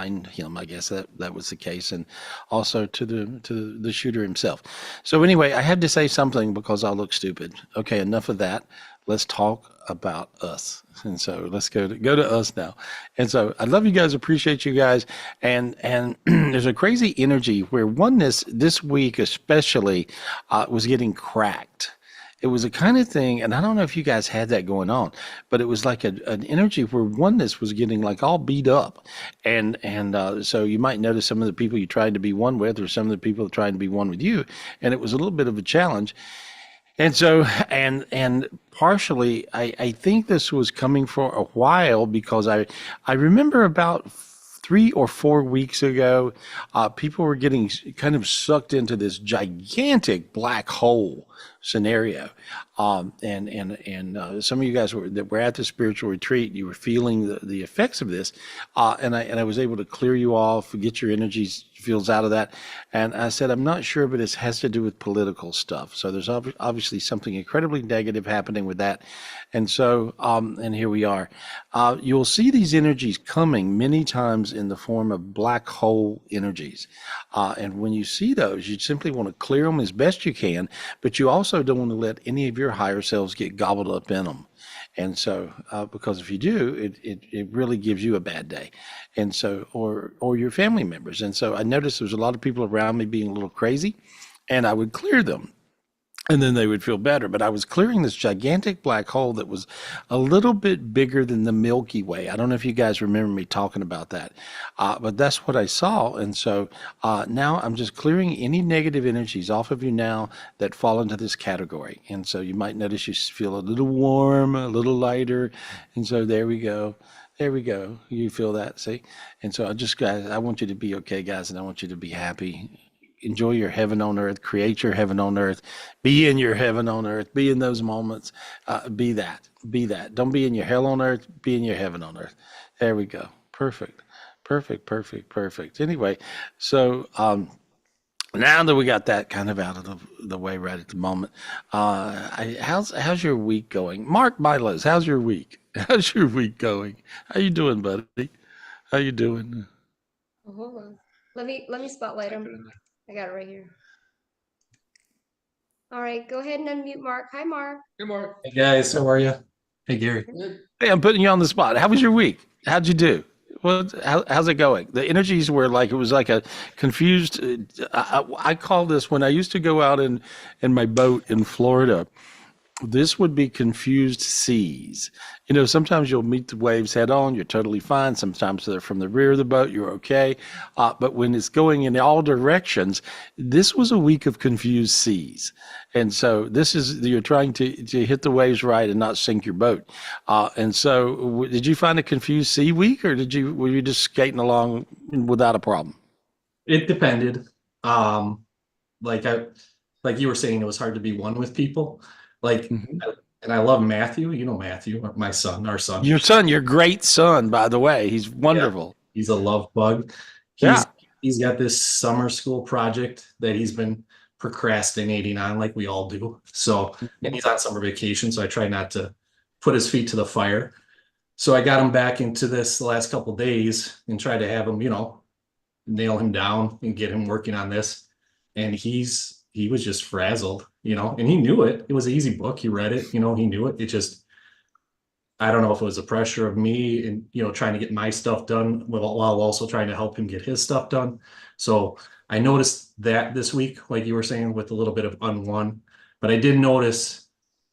him. I guess that was the case, and also to the shooter himself. So anyway, I had to say something because I look stupid. Okay, enough of that. Let's talk about us. And so let's go to us now. And so I love you guys, appreciate you guys, and there's a crazy energy where oneness this week especially was getting cracked. It was a kind of thing, and I don't know if you guys had that going on, but it was like an energy where oneness was getting like all beat up, and so you might notice some of the people you tried to be one with, or some of the people trying to be one with you, and it was a little bit of a challenge. And so, and partially, I think this was coming for a while because I remember about 3 or 4 weeks ago, people were getting kind of sucked into this gigantic black hole scenario. And some of you guys that were at the spiritual retreat, you were feeling the effects of this, and I was able to clear you off, get your energies fields out of that. And I said, I'm not sure, but it has to do with political stuff. So there's obviously something incredibly negative happening with that. And so, and here we are. You'll see these energies coming many times in the form of black hole energies. And when you see those, you simply want to clear them as best you can, but you also don't want to let any of your higher selves get gobbled up in them. And so, because if you do, it really gives you a bad day. And so, or your family members. And so I noticed there was a lot of people around me being a little crazy, and I would clear them and then they would feel better. But I was clearing this gigantic black hole that was a little bit bigger than the Milky Way. I don't know if you guys remember me talking about that, but that's what I saw. And so now I'm just clearing any negative energies off of you now that fall into this category. And so you might notice you feel a little warm, a little lighter. And so there we go. There we go. You feel that, see? And so guys, I want you to be okay, guys, and I want you to be happy. Enjoy your heaven on earth, create your heaven on earth, be in your heaven on earth, be in those moments, be that. Don't be in your hell on earth, be in your heaven on earth. There we go. Perfect, perfect, perfect, perfect. Anyway, so now that we got that kind of out of the way right at the moment, how's your week going? Mark Milos, how's your week? How's your week going? How you doing, buddy? How you doing? Oh, hold on. Let me spotlight him. I got it right here. All right, go ahead and unmute Mark. Hi, Mark. Hey, Mark. Hey, guys. How are you? Hey, Gary. Hey, I'm putting you on the spot. How was your week? How'd you do? How's it going? The energies were like, it was like a confused. I call this when I used to go out in my boat in Florida. This would be confused seas. You know, sometimes you'll meet the waves head on, you're totally fine. Sometimes they're from the rear of the boat, you're okay. But when it's going in all directions, this was a week of confused seas. And so you're trying to hit the waves right and not sink your boat. And so did you find a confused sea week, or were you just skating along without a problem? It depended. Um, like I, like you were saying, it was hard to be one with people. Like, Mhm. and I love Matthew. You know Matthew, my son, our son. Your great son, by the way, he's Yeah, wonderful. he's a love bug. Yeah. He's got this summer school project that he's been procrastinating on, like we all do. So, and he's on summer vacation, so I try not to put his feet to the fire. So I got him back into this the last couple of days and tried to have him, nail him down and get him working on this. And he was just frazzled, and he knew it. It was an easy book. He read it, he knew it. It just, I don't know if it was the pressure of me and, trying to get my stuff done while also trying to help him get his stuff done. So I noticed that this week, like you were saying, with a little bit of unwon, but I did notice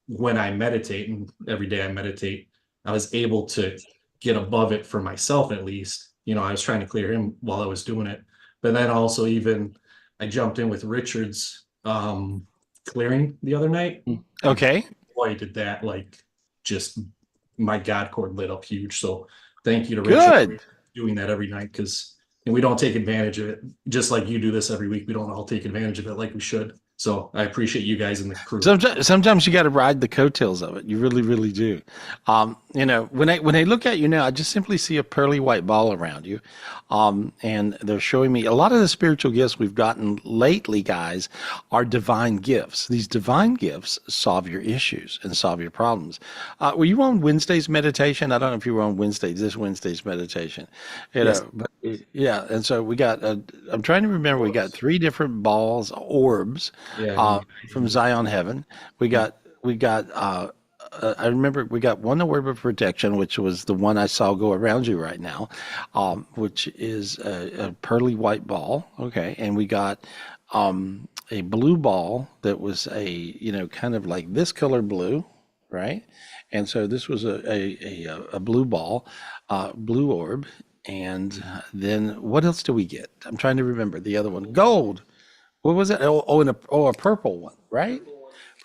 when I meditate, and every day I meditate, I was able to get above it for myself at least. I was trying to clear him while I was doing it. But then also even I jumped in with Richard's clearing the other night. And Okay. boy, did that just my God cord lit up huge. So thank you to Richard for Good. doing that every night, because we don't take advantage of it. Just like you do this every week, we don't all take advantage of it like we should. So I appreciate you guys and the crew. Sometimes you got to ride the coattails of it. You really, really do. When I look at you now, I just simply see a pearly white ball around you, and they're showing me a lot of the spiritual gifts we've gotten lately, guys, are divine gifts. These divine gifts solve your issues and solve your problems. Were you on Wednesday's meditation? I don't know if you were on this Wednesday's meditation. Yes. But yeah, and so we got. I'm trying to remember. We got 3 different balls, orbs. Yeah. From Zion Heaven. We got I remember we got one orb of protection, which was the one I saw go around you right now, which is a pearly white ball. Okay. And we got a blue ball that was kind of like this color blue, right? And so this was a blue ball, blue orb. And then what else do we get? I'm trying to remember the other one. Gold. What was it? And a purple one, right?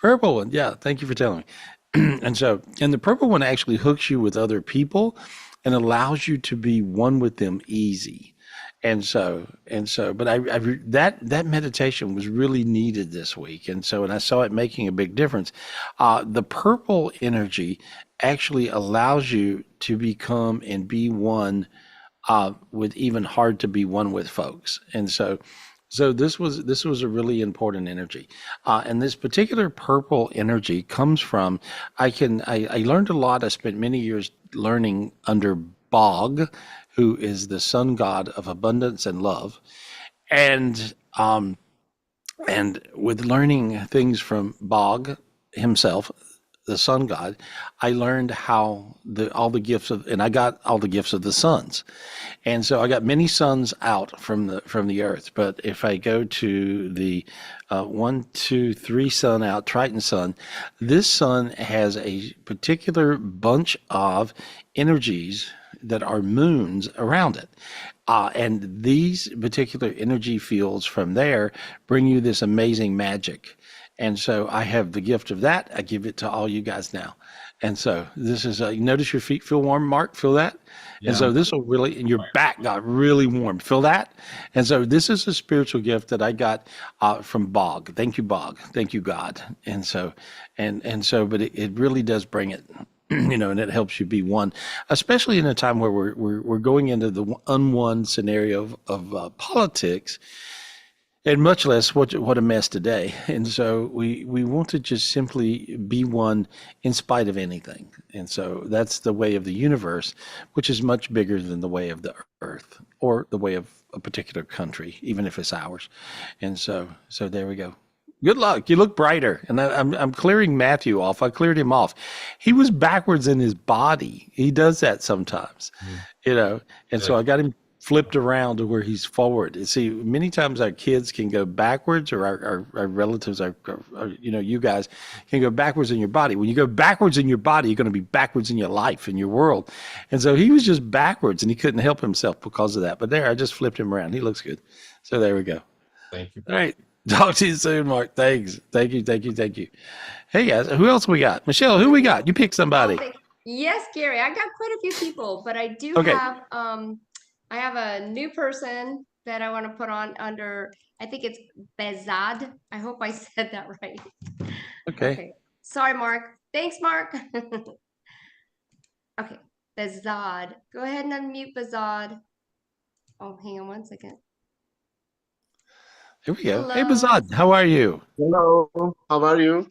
Purple one. Yeah. Thank you for telling me. And the purple one actually hooks you with other people and allows you to be one with them easy. But that meditation was really needed this week. And I saw it making a big difference. The purple energy actually allows you to become and be one with even hard to be one with folks. So this was a really important energy, and this particular purple energy comes from. I learned a lot. I spent many years learning under Bog, who is the sun god of abundance and love, and with learning things from Bog himself, the sun god, I learned how all the gifts of, and I got all the gifts of the suns. And so I got many suns out from the earth. But if I go to the 1, 2, 3 sun out, Triton sun, this sun has a particular bunch of energies that are moons around it. And these particular energy fields from there bring you this amazing magic. And so I have the gift of that. I give it to all you guys now. And so this is, you notice your feet feel warm, Mark? Feel that? Yeah. And so this will really, and your back got really warm. Feel that? And so this is a spiritual gift that I got from Bog. Thank you, Bog. Thank you, God. And so, but it really does bring it, and it helps you be one, especially in a time where we're going into the unwon scenario of politics. And much less what a mess today. And so we want to just simply be one in spite of anything. And so that's the way of the universe, which is much bigger than the way of the earth or the way of a particular country, even if it's ours. And so there we go. Good luck. You look brighter. And I'm clearing Matthew off. I cleared him off. He was backwards in his body. He does that sometimes, And so I got him flipped around to where he's forward. And see, many times our kids can go backwards, or our relatives, you guys can go backwards in your body. When you go backwards in your body, you're going to be backwards in your life, in your world. And so he was just backwards, and he couldn't help himself because of that. But there, I just flipped him around. He looks good. So there we go. Thank you. All right. Talk to you soon, Mark. Thanks. Thank you. Hey, guys, who else we got? Michelle, who we got? You pick somebody. Yes, Gary, I got quite a few people, but I do have I have a new person that I want to put on under, I think it's Bezad. I hope I said that right. Okay. Sorry, Mark. Thanks, Mark. Okay, Bezad. Go ahead and unmute Bezad. Oh, hang on one second. Here we go. Hello. Hey, Bezad, how are you? Hello, how are you?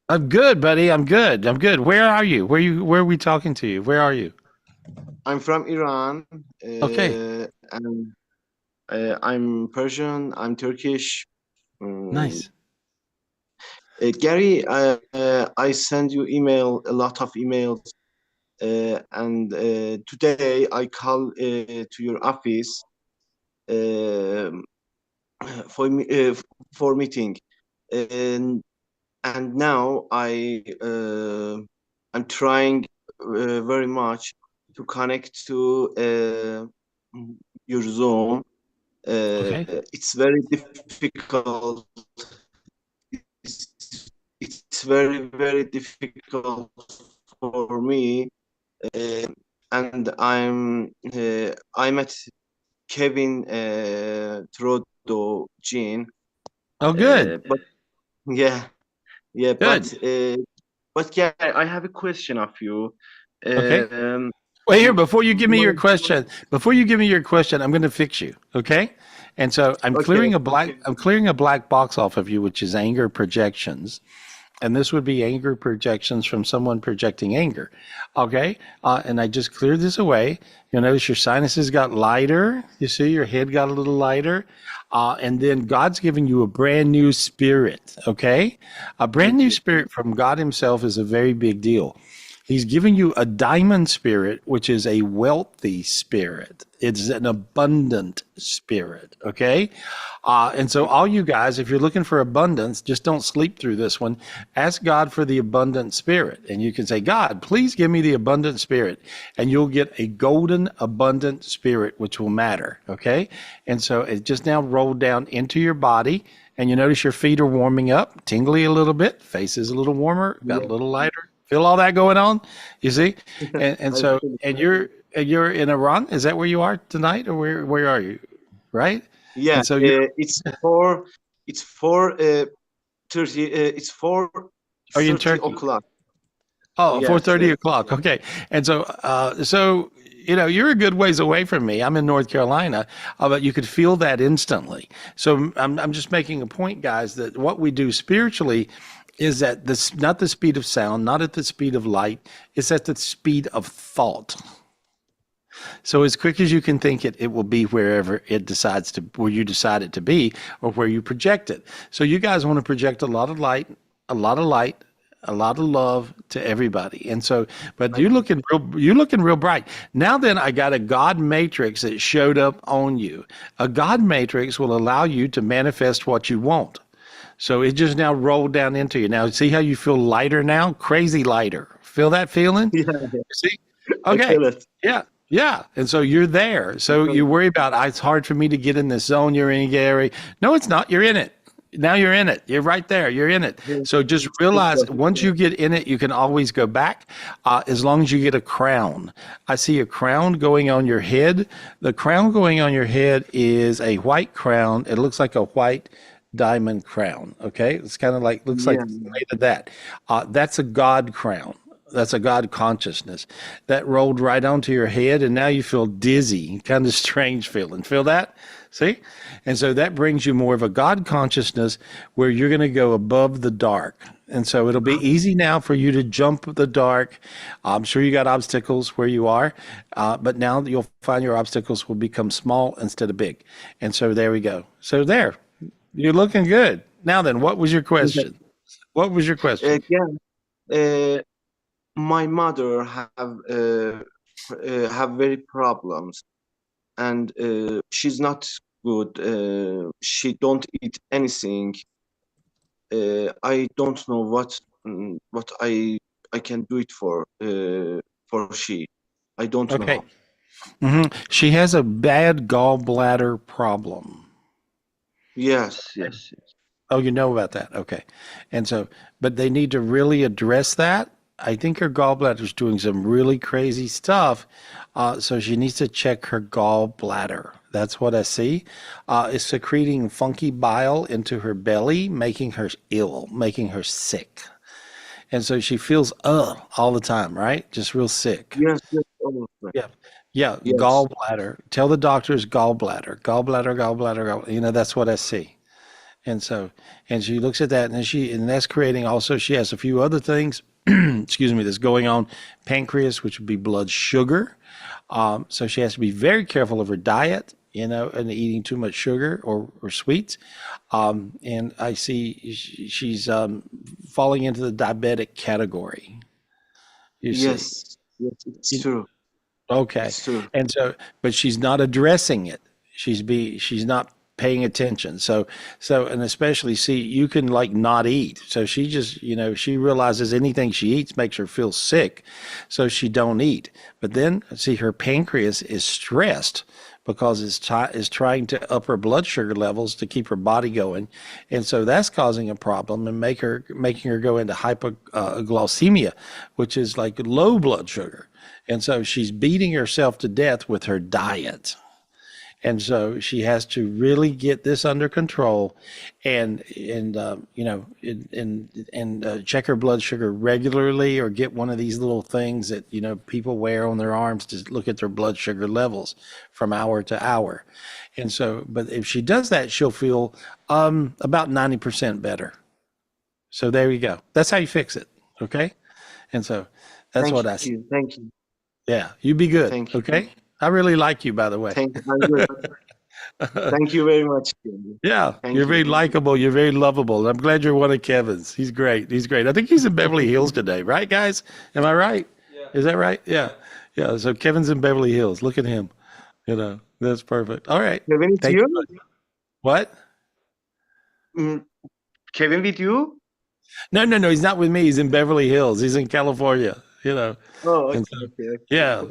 I'm good, buddy. I'm good. Where are you? Where are we talking to you? Where are you? I'm from Iran. Okay. And I'm Persian. I'm Turkish. Nice. Gary, I send you a lot of emails, and today I call to your office for meeting, and now I'm trying very much to connect to your Zoom. Okay. It's very difficult. It's very, very difficult for me. And I met Kevin Trodo Jean. Oh, good. But Yeah, yeah, Good. but yeah, I have a question of you. Okay. Um, Well, here, m- before you give me your my, question, I'm going to fix you. Okay. And so okay, I'm clearing a black box off of you, which is anger projections. And this would be anger projections from someone projecting anger. Okay. And I just cleared this away. You'll notice your sinuses got lighter. You see your head got a little lighter. And then God's giving you a brand new spirit. Okay. A brand thank new you. spirit from God Himself is a very big deal. He's giving you a diamond spirit, which is a wealthy spirit. It's an abundant spirit. Okay. And so, all you guys, if you're looking for abundance, just don't sleep through this one. Ask God for the abundant spirit. And you can say, God, please give me the abundant spirit. And you'll get a golden, abundant spirit, which will matter. Okay. And so, it just now rolled down into your body. And you notice your feet are warming up, tingly a little bit, face is a little warmer, got a Yeah, little lighter. Feel all that going on? You see? And I so, feel it. you're in Iran? Is that where you are tonight, or where are you? Right? Yeah, And so you're it's 4:30. It's four are you in thirty Turkey? o'clock. Oh, Yes, 4:30 yes. o'clock. Okay. And so, you're a good ways away from me. I'm in North Carolina, but you could feel that instantly. So I'm just making a point, guys, that what we do spiritually is that this, not the speed of sound, not at the speed of light, it's at the speed of thought. So as quick as you can think it, it will be wherever it decides to, where you decide it to be, or where you project it. So you guys want to project a lot of light, a lot of light, a lot of love to everybody. And so, but you're looking real bright. Now then, I got a God matrix that showed up on you. A God matrix will allow you to manifest what you want. So it just now rolled down into you. Now see how you feel lighter now? Crazy lighter. Feel that feeling? Yeah, yeah, See? I Okay. feel it. Yeah. Yeah. And so you're there. So you worry about, it's hard for me to get in this zone you're in, Gary. No, it's not. You're in it. Now you're in it. You're right there. You're in it. Yeah, So just it's realize super. once you get in it, you can always go back as long as you get a crown. I see a crown going on your head. The crown going on your head is a white crown. It looks like a white diamond crown. Okay. It's kind of like, looks like Yeah, it's made of that. That's a God crown. That's a God consciousness that rolled right onto your head. And now you feel dizzy, kind of strange feeling. Feel that? See? And so that brings you more of a God consciousness where you're going to go above the dark. And so it'll be easy now for you to jump the dark. I'm sure you got obstacles where you are, but now you'll find your obstacles will become small instead of big. And so there we go. So there, you're looking good. Now then, what was your yeah. question? What was your question? Yeah. My mother have very problems, and she's not good. She don't eat anything. I don't know what I can do it for she. I don't Okay. know. She has a bad gallbladder problem. Yes, yes, yes. Oh, you know about that. Okay. And so, but they need to really address that. I think her gallbladder's doing some really crazy stuff. So she needs to check her gallbladder. That's what I see. It's secreting funky bile into her belly, making her ill, making her sick. And so she feels all the time, right? Just real sick. Yes, yes, all of that. Yeah. Yeah. Yes, Gallbladder. Tell the doctors gallbladder, gallbladder, gallbladder, that's what I see. And so, and she looks at that, and that's creating also, she has a few other things, excuse me, that's going on. Pancreas, which would be blood sugar. So she has to be very careful of her diet, and eating too much sugar or sweets. And I see she's falling into the diabetic category. You see. yes, yes. It's You- true. Okay. It's true. And so, but she's not addressing it. She's not paying attention. So, and especially see, you can like not eat. So she just, she realizes anything she eats makes her feel sick. So she don't eat. But then see, her pancreas is stressed because it's trying to up her blood sugar levels to keep her body going. And so that's causing a problem and making her go into hypoglycemia, which is like low blood sugar. And so she's beating herself to death with her diet. And so she has to really get this under control, and check her blood sugar regularly, or get one of these little things that people wear on their arms to look at their blood sugar levels from hour to hour. And so, but if she does that, she'll feel about 90% better. So there you go. That's how you fix it. Okay. And so that's what I see. Thank you. Yeah. You be good. Thank you. Okay. I really like you, by the way. Thank you. I'm good. Thank you very much. Yeah. Thank You're you. very likable. You're very lovable. I'm glad you're one of Kevin's. He's great. He's great. I think he's in Beverly Hills today. Right, guys? Am I right? Yeah. Is that right? Yeah. Yeah. So Kevin's in Beverly Hills. Look at him. That's perfect. All right. Kevin, it's Thank you? What? Kevin with you? No. He's not with me. He's in Beverly Hills. He's in California. Oh, okay. And so, Okay. yeah.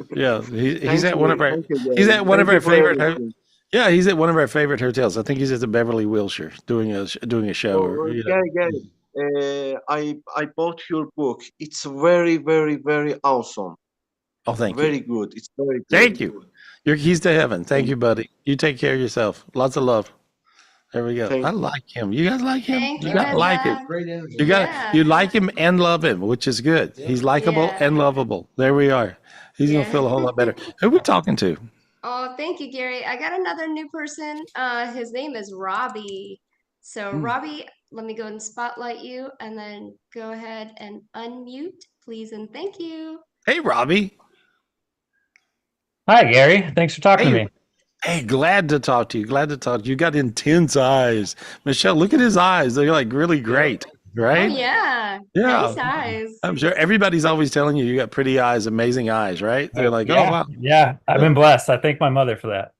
He's Thank at you. one of our. Thank you, He's Gary. at one of Thank our you for favorite. everything. Yeah, he's at one of our favorite hotels. I think he's at the Beverly Wilshire doing a show. Gary, I bought your book. It's very, very, very awesome. Oh, thank you. Very good. It's very good. Thank you. You're keys to heaven. Thank you, buddy. You take care of yourself. Lots of love. There we go. Thank I you. like him. You guys like him? Thank You you, gotta like it. Beza. Great energy. You like him and love him, which is good. He's likable Yeah. and lovable. There we are. He's gonna Yeah. feel a whole lot better. Who we talking to? Oh, thank you, Gary. I got another new person. His name is Robbie. So, Robbie, let me go and spotlight you and then go ahead and unmute, please, and thank you. Hey, Robbie. Hi, Gary. Thanks for talking to me. Hey, glad to talk to you. Glad to talk to you. You got intense eyes. Michelle, look at his eyes. They're like really great, right? Oh, yeah. Yeah. Nice eyes. I'm sure everybody's always telling you got pretty eyes, amazing eyes, right? They're like, yeah, oh, wow. Yeah, I've been blessed. I thank my mother for that.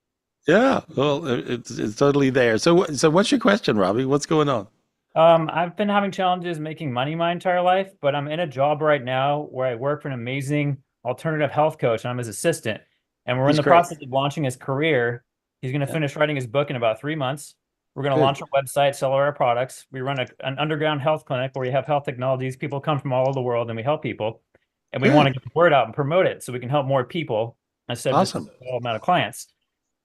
Yeah. Well, it's totally there. So what's your question, Robbie? What's going on? I've been having challenges making money my entire life, but I'm in a job right now where I work for an amazing alternative health coach, and I'm his assistant. And we're in He's the great. process of launching his career. He's going to finish writing his book in about 3 months. We're going to Good. launch our website, sell our products. We run an underground health clinic where we have health technologies. People come from all over the world and we help people. And we Good. want to get the word out and promote it so we can help more people instead of just Awesome. a small amount of clients.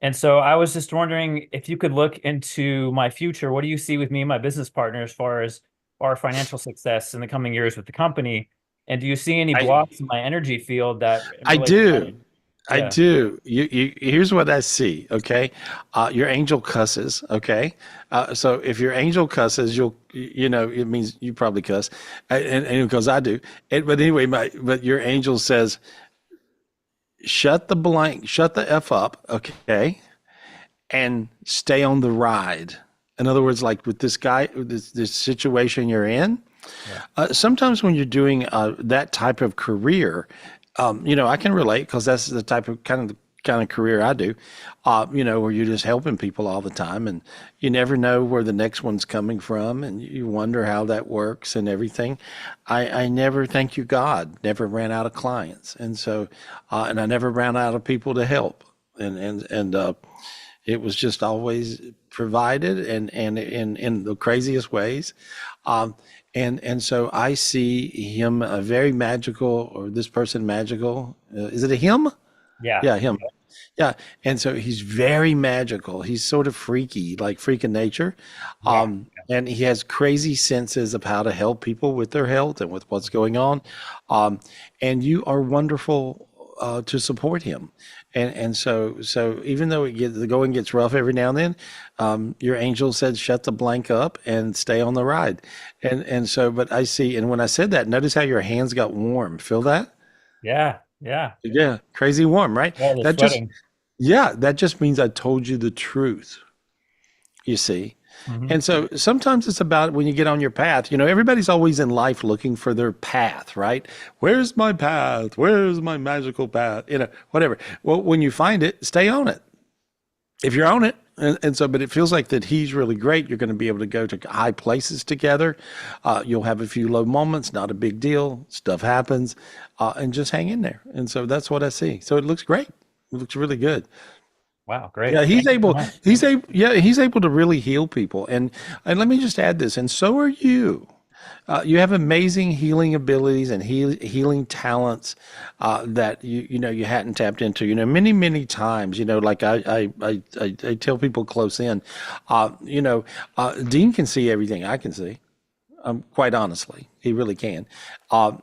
And so I was just wondering if you could look into my future. What do you see with me and my business partner as far as our financial success in the coming years with the company? And do you see any blocks in my energy field that I do. I Yeah. do. You here's what I see. Okay, your angel cusses. Okay, so if your angel cusses, it means you probably cuss, and because I do. But anyway, but your angel says, shut the F up. Okay, and stay on the ride. In other words, like with this guy, this situation you're in. Sometimes when you're doing that type of career. I can relate because that's the type of kind of career I do, where you're just helping people all the time, and you never know where the next one's coming from, and you wonder how that works and everything. I never, thank you God, never ran out of clients, and so, and I never ran out of people to help, and it was just always provided, and in the craziest ways. And so I see him very magical, or this person magical. Is it a him? Yeah. Yeah, him. Yeah. And so he's very magical. He's sort of freaky, like freak of nature. And he has crazy senses of how to help people with their health and with what's going on. And you are wonderful to support him. And so even though the going gets rough every now and then, your angel said, shut the blank up and stay on the ride. And so, but I see, and when I said that, notice how your hands got warm. Feel that? Yeah. Yeah. Crazy warm, right? Yeah, they're sweating. That just means I told you the truth, you see? Mhm. And so sometimes it's about when you get on your path, everybody's always in life looking for their path, right? Where's my path? Where's my magical path? Whatever. Well, when you find it, stay on it. If you're on it. And so, but it feels like that he's really great. You're going to be able to go to high places together. You'll have a few low moments, not a big deal. Stuff happens, and just hang in there. And so that's what I see. So it looks great. It looks really good. Wow, great. Yeah, he's Thank you so much. able to really heal people. And let me just add this, and so are you. You have amazing healing abilities and healing talents that you hadn't tapped into. Many times. Like I tell people close in. Dean can see everything I can see. Quite honestly, he really can,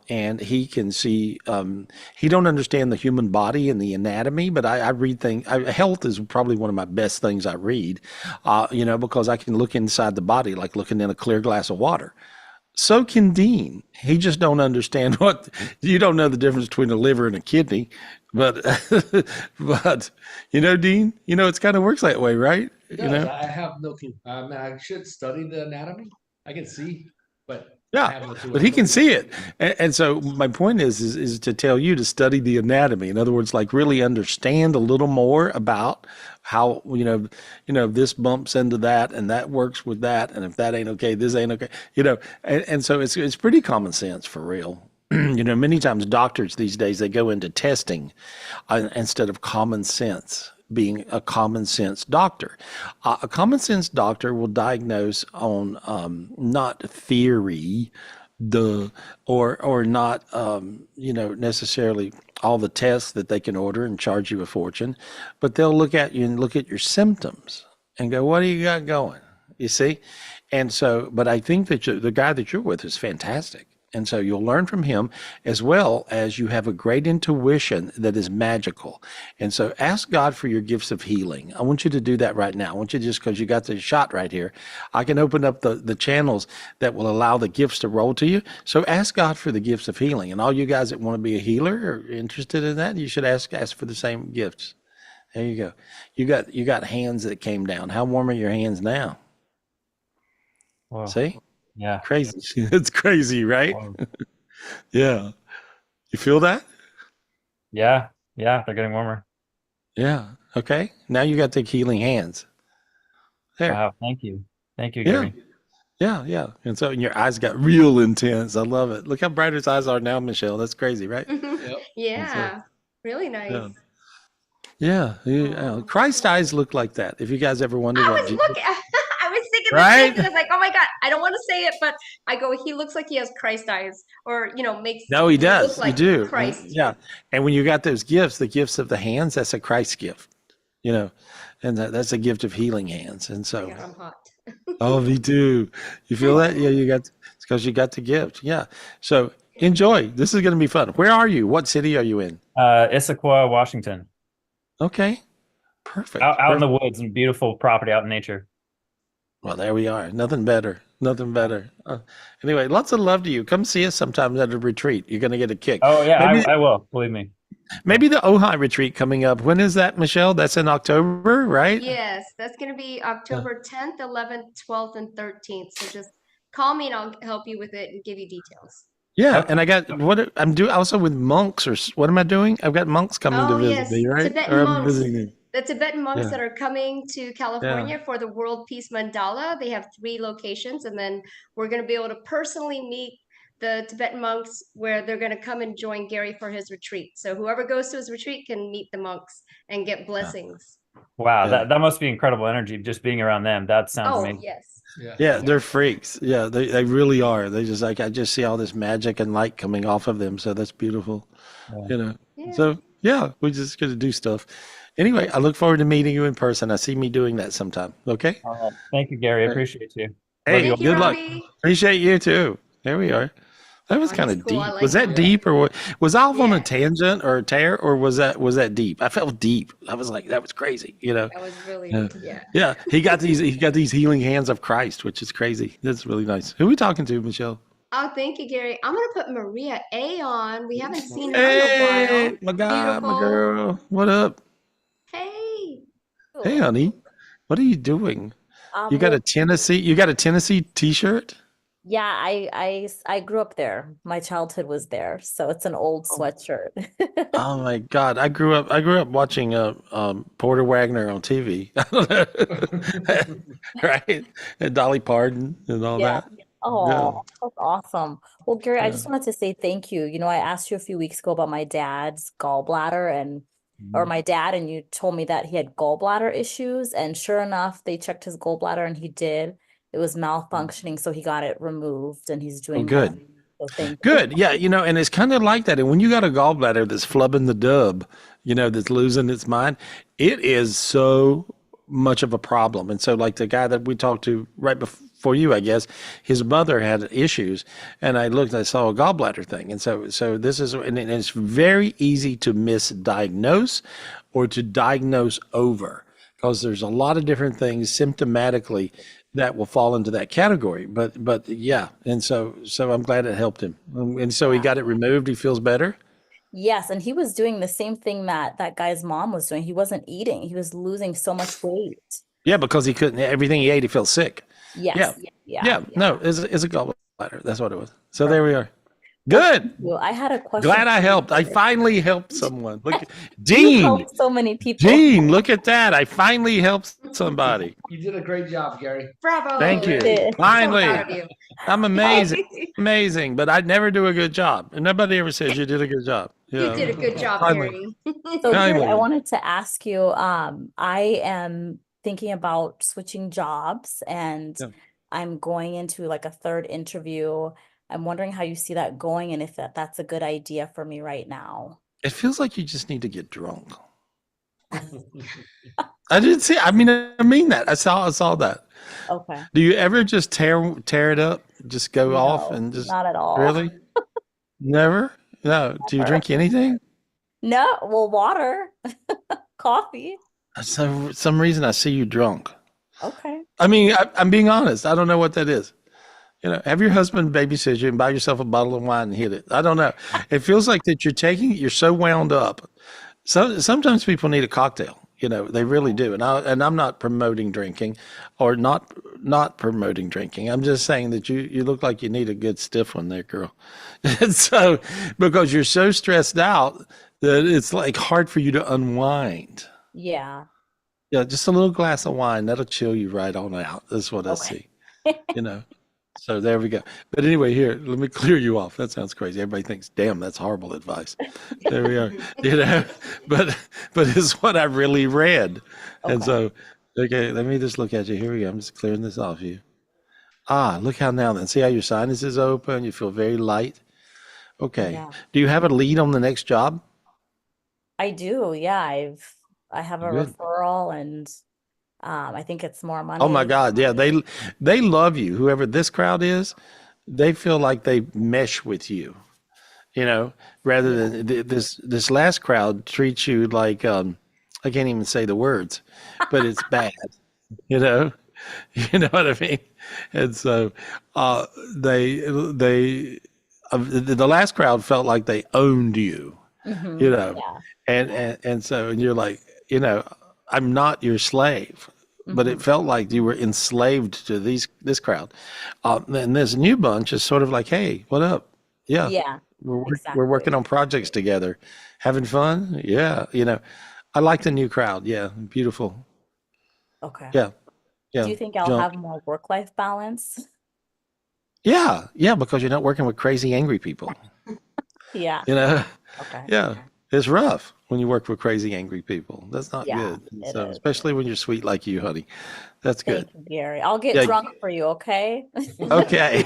and he can see. He don't understand the human body and the anatomy, but I read things. Health is probably one of my best things I read, because I can look inside the body like looking in a clear glass of water. So can Dean. He just don't understand what you don't know the difference between a liver and a kidney, but but Dean, it's kind of works that way, right? It does. I have no clue. I should study the anatomy. I can see, but I Yeah, have no clue. but he can see it, and so my point is to tell you to study the anatomy. In other words, like really understand a little more about how this bumps into that, and that works with that, and if that ain't okay, this ain't okay. And so it's pretty common sense for real. Many times doctors these days they go into testing instead of common sense. Being a common sense doctor. A common sense doctor will diagnose on not theory, or not necessarily all the tests that they can order and charge you a fortune, but they'll look at you and look at your symptoms and go, "What do you got going?" You see, and so, but I think that the guy that you're with is fantastic. And so you'll learn from him, as well as you have a great intuition that is magical. And so ask God for your gifts of healing. I want you to do that right now. I want you just because you got the shot right here, I can open up the channels that will allow the gifts to roll to you. So ask God for the gifts of healing. And all you guys that want to be a healer or interested in that, you should ask for the same gifts. There you go. You got hands that came down. How warm are your hands now? Whoa. See? Yeah. Crazy. It's crazy, right? Whoa. Yeah. You feel that? Yeah. Yeah. They're getting warmer. Yeah. Okay. Now you got the healing hands. There. Wow. Thank you. Thank you, Yeah. Gary. Yeah. Yeah. And so your eyes got real intense. I love it. Look how bright his eyes are now, Michelle. That's crazy, right? Yep. Yeah, really nice. Yeah. Christ's eyes look like that. If you guys ever wondered I what was Jesus, looking, I was thinking the Right? same thing. I was like, oh my God, I don't want to say it, but I go, he looks like he has Christ eyes, or makes No, he look does. like You do. Christ. Yeah. And when you got those gifts, the gifts of the hands, that's a Christ gift, and that's a gift of healing hands. And Oh so, my God, I'm hot. oh, me too. You feel that? Yeah, it's because you got the gift. Yeah. So enjoy. This is going to be fun. Where are you? What city are you in? Issaquah, Washington. Okay. Perfect. Out in the woods and beautiful property out in nature. Well, there we are. Nothing better. Nothing better. Anyway, lots of love to you. Come see us sometime at a retreat. You're going to get a kick. Oh yeah, Maybe, I will. Believe me. maybe the Ojai retreat coming up. When is that, Michelle? That's in October, right? Yes, that's going to be October 10th, 11th, 12th, and 13th. So just call me and I'll help you with it and give you details. Yeah, Okay. and I got what I'm doing also with monks, or what am I doing? I've got monks coming to Oh, visit yes, me, right? Tibetan Or I'm monks. visiting them. The Tibetan monks Yeah. that are coming to California for the World Peace Mandala. They have 3 locations, and then we're going to be able to personally meet the Tibetan monks where they're going to come and join Gary for his retreat. So whoever goes to his retreat can meet the monks and get blessings. Wow, Yeah. that must be incredible energy just being around them. That sounds Oh, amazing. yes. Yeah, they're freaks. Yeah, they really are. They just I just see all this magic and light coming off of them. So that's beautiful. Yeah. Yeah. So yeah, we're just gonna do stuff. Anyway, I look forward to meeting you in person. I see me doing that sometime. Okay. All right. Thank you, Gary. I appreciate you. Hey, Love you all. Thank you, good luck. Robbie. Appreciate you too. There we are. That was Oh, kind he's of cool. I deep. like Was that him. deep, or what? Was I off on a Yeah. tangent or a tear, or was that deep? I felt deep. I was like, that was crazy. That was really, yeah. Yeah, he got these healing hands of Christ, which is crazy. That's really nice. Who are we talking to, Michelle? Oh, thank you, Gary. I'm going to put Maria A on. We haven't seen her in a Hey, while. my guy, my Beautiful. girl. What up? Hey. Hey, honey. What are you doing? You got Well, a Tennessee t-shirt? yeah, I grew up there. My childhood was there, so it's an old sweatshirt. Oh my God. I grew up watching Porter Wagner on TV. Right? And Dolly Parton and all Yeah. that. Oh, that's awesome. Well, Gary, I Yeah. just wanted to say thank you. I asked you a few weeks ago about my dad's gallbladder or my dad, and you told me that he had gallbladder issues, and sure enough, they checked his gallbladder and he did. it was malfunctioning, so he got it removed and he's doing good. better. So thank you. Good. Yeah. And it's kind of like that. And when you got a gallbladder that's flubbing the dub, that's losing its mind, it is so much of a problem. And so like the guy that we talked to right before you, I guess, his mother had issues, and I looked, I saw a gallbladder thing. And so this is, and it's very easy to misdiagnose or to diagnose over, because there's a lot of different things symptomatically that will fall into that category. But yeah. And so I'm glad it helped him. And so he got it removed. He feels better. Yes, and he was doing the same thing that guy's mom was doing. He wasn't eating. He was losing so much weight. Yeah, because he couldn't, everything he ate, he felt sick. Yes. Yeah. No, it's a gallbladder. That's what it was. So there we are. Good. Well, I had a question. Glad I helped. I finally helped someone. Look, You Gene. helped so many people. Gene, look at that. I finally helped somebody. You did a great job, Gary. Bravo. Thank you. Yeah. So Finally. proud of you. I'm amazing. Amazing. But I'd never do a good job. And nobody ever says you did a good job. You did a good job, Finally. Gary. So Gary, I Finally. wanted to ask you, I am thinking about switching jobs, and Yeah. I'm going into like a third interview. I'm wondering how you see that going, and if that's a good idea for me right now. It feels like you just need to get drunk. I didn't see. I mean that. I saw that. Okay. Do you ever just tear it up? Just go off No, and just not at all. really? Never? No. Do you Never. drink anything? No, well, water, coffee. So for some reason I see you drunk. Okay. I mean, I'm being honest. I don't know what that is. Have your husband babysit you and buy yourself a bottle of wine and hit it. I don't know. It feels like that you're so wound up. So sometimes people need a cocktail. They really do. And I'm not promoting drinking, or not promoting drinking. I'm just saying that you look like you need a good stiff one there, girl. And so, because you're so stressed out that it's like hard for you to unwind. Yeah. Yeah, just a little glass of wine, that'll chill you right on out. That's what I Okay. see. So there we go. But anyway, here, let me clear you off. That sounds crazy. Everybody thinks, damn, that's horrible advice. There we are. But it's what I really read. And Okay. so, okay, let me just look at you. Here we go. I'm just clearing this off you. Look how now then. See how your sinus is open? You feel very light. Okay. Yeah. Do you have a lead on the next job? I do. Yeah. I have a Good. referral, and I think it's more money. Oh my God. Yeah. They love you. Whoever this crowd is, they feel like they mesh with you, rather than this last crowd treats you like, I can't even say the words, but it's bad, you know what I mean? And so, the last crowd felt like they owned you, Mhm. Yeah. Yeah. And you're like, I'm not your slave. But it Mhm. felt like you were enslaved to this crowd. And this new bunch is sort of like, hey, what up? Yeah, Yeah. we're Exactly. working on projects together, having fun. Yeah, I like the new crowd. Yeah, beautiful. Okay. Yeah, Do yeah. you think I'll Jump. have more work-life balance? Yeah, because you're not working with crazy, angry people. Yeah. Okay. Yeah, it's rough when you work with crazy, angry people. That's not Yeah, good. it So, is. especially when you're sweet like you, honey. That's good. Thank you, Gary. I'll get Yeah. drunk for you, okay? Okay.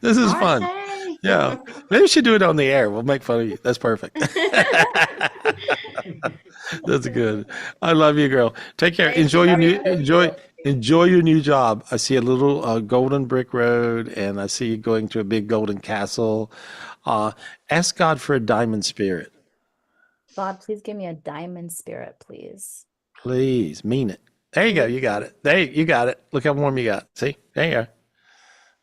This is fun. Party. Yeah. Maybe we should do it on the air. We'll make fun of you. That's perfect. That's good. I love you, girl. Take care. Thank Enjoy your you. new enjoy your new job. I see a little golden brick road, and I see you going to a big golden castle. Ask God for a diamond spirit. God, please give me a diamond spirit, please. Please mean it. There you go. You got it. You got it. Look how warm you got. See? There you are.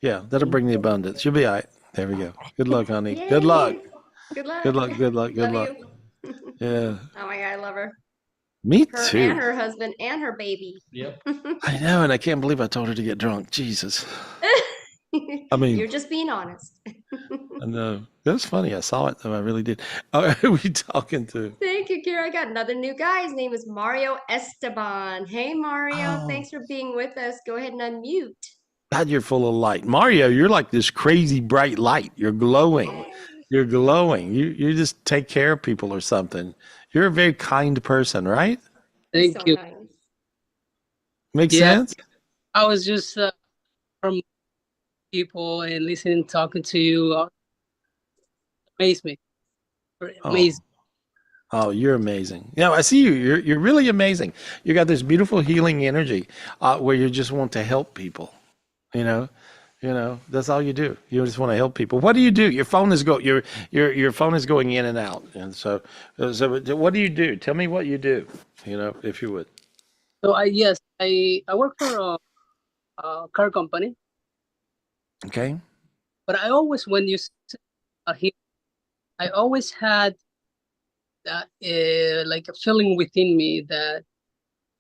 Yeah, that'll bring the abundance. You'll be all right. There we go. Good luck, honey. Good luck. Yay. Good luck. Good luck. Good luck. Good Love luck. you. Yeah. Oh my God, I love her. Me Her too. and her husband and her baby. Yep. I know, and I can't believe I told her to get drunk. Jesus. I mean, You're just being honest. I know. That's funny. I saw it, though. I really did. Who are we talking to? Thank you, Kira. I got another new guy. His name is Mario Esteban. Hey, Mario. Oh. Thanks for being with us. Go ahead and unmute. God, you're full of light. Mario, you're like this crazy bright light. You're glowing. You're glowing. You just take care of people or something. You're a very kind person, right? Thank So you. nice. Make Yeah. sense? I was just from people and listening, talking to you. Amazed me. Oh. Amazing. Oh, you're amazing. You know, I see you. You're really amazing. You got this beautiful healing energy where you just want to help people. You know, that's all you do. You just want to help people. What do you do? Your phone is your phone is going in and out. And so what do you do? Tell me what you do. You know, if you would. So I work for a car company, Okay. but I always, when you here, I always had that like a feeling within me that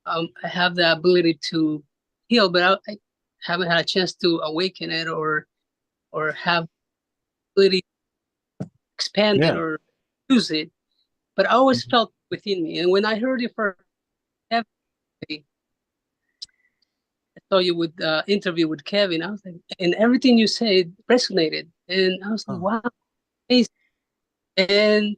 I have the ability to heal, but I haven't had a chance to awaken it or have ability to expand it Yeah. or use it. But I always felt within me, and when I heard it for everybody, I saw you with interview with Kevin. I was like, and everything you said resonated, and I was like, Oh. wow, amazing. And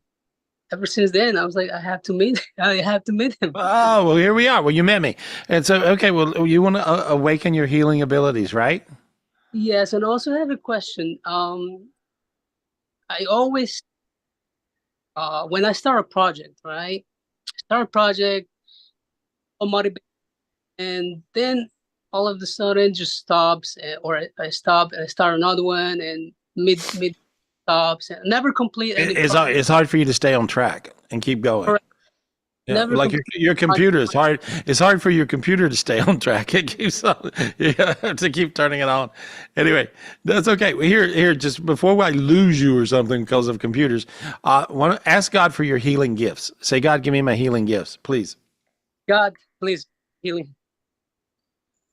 ever since then, I was like, I have to meet him. Oh, well, here we are. Well, you met me. And so, okay, well, you want to awaken your healing abilities, right? Yes, and also I have a question. I always, when I start a project, right? Start a project, I'm motivated, and then all of a sudden just stops, or I stop and I start another one, and mid stops, and never complete any project. It's hard for you to stay on track and keep going. Correct. Yeah, Never like complete your computer is hard. It's hard for your computer to stay on track. It keeps on. You have to keep turning it on. Anyway, that's okay. Well, here, just before I lose you or something because of computers, want to ask God for your healing gifts. Say, God, give me my healing gifts, please. God, please, healing.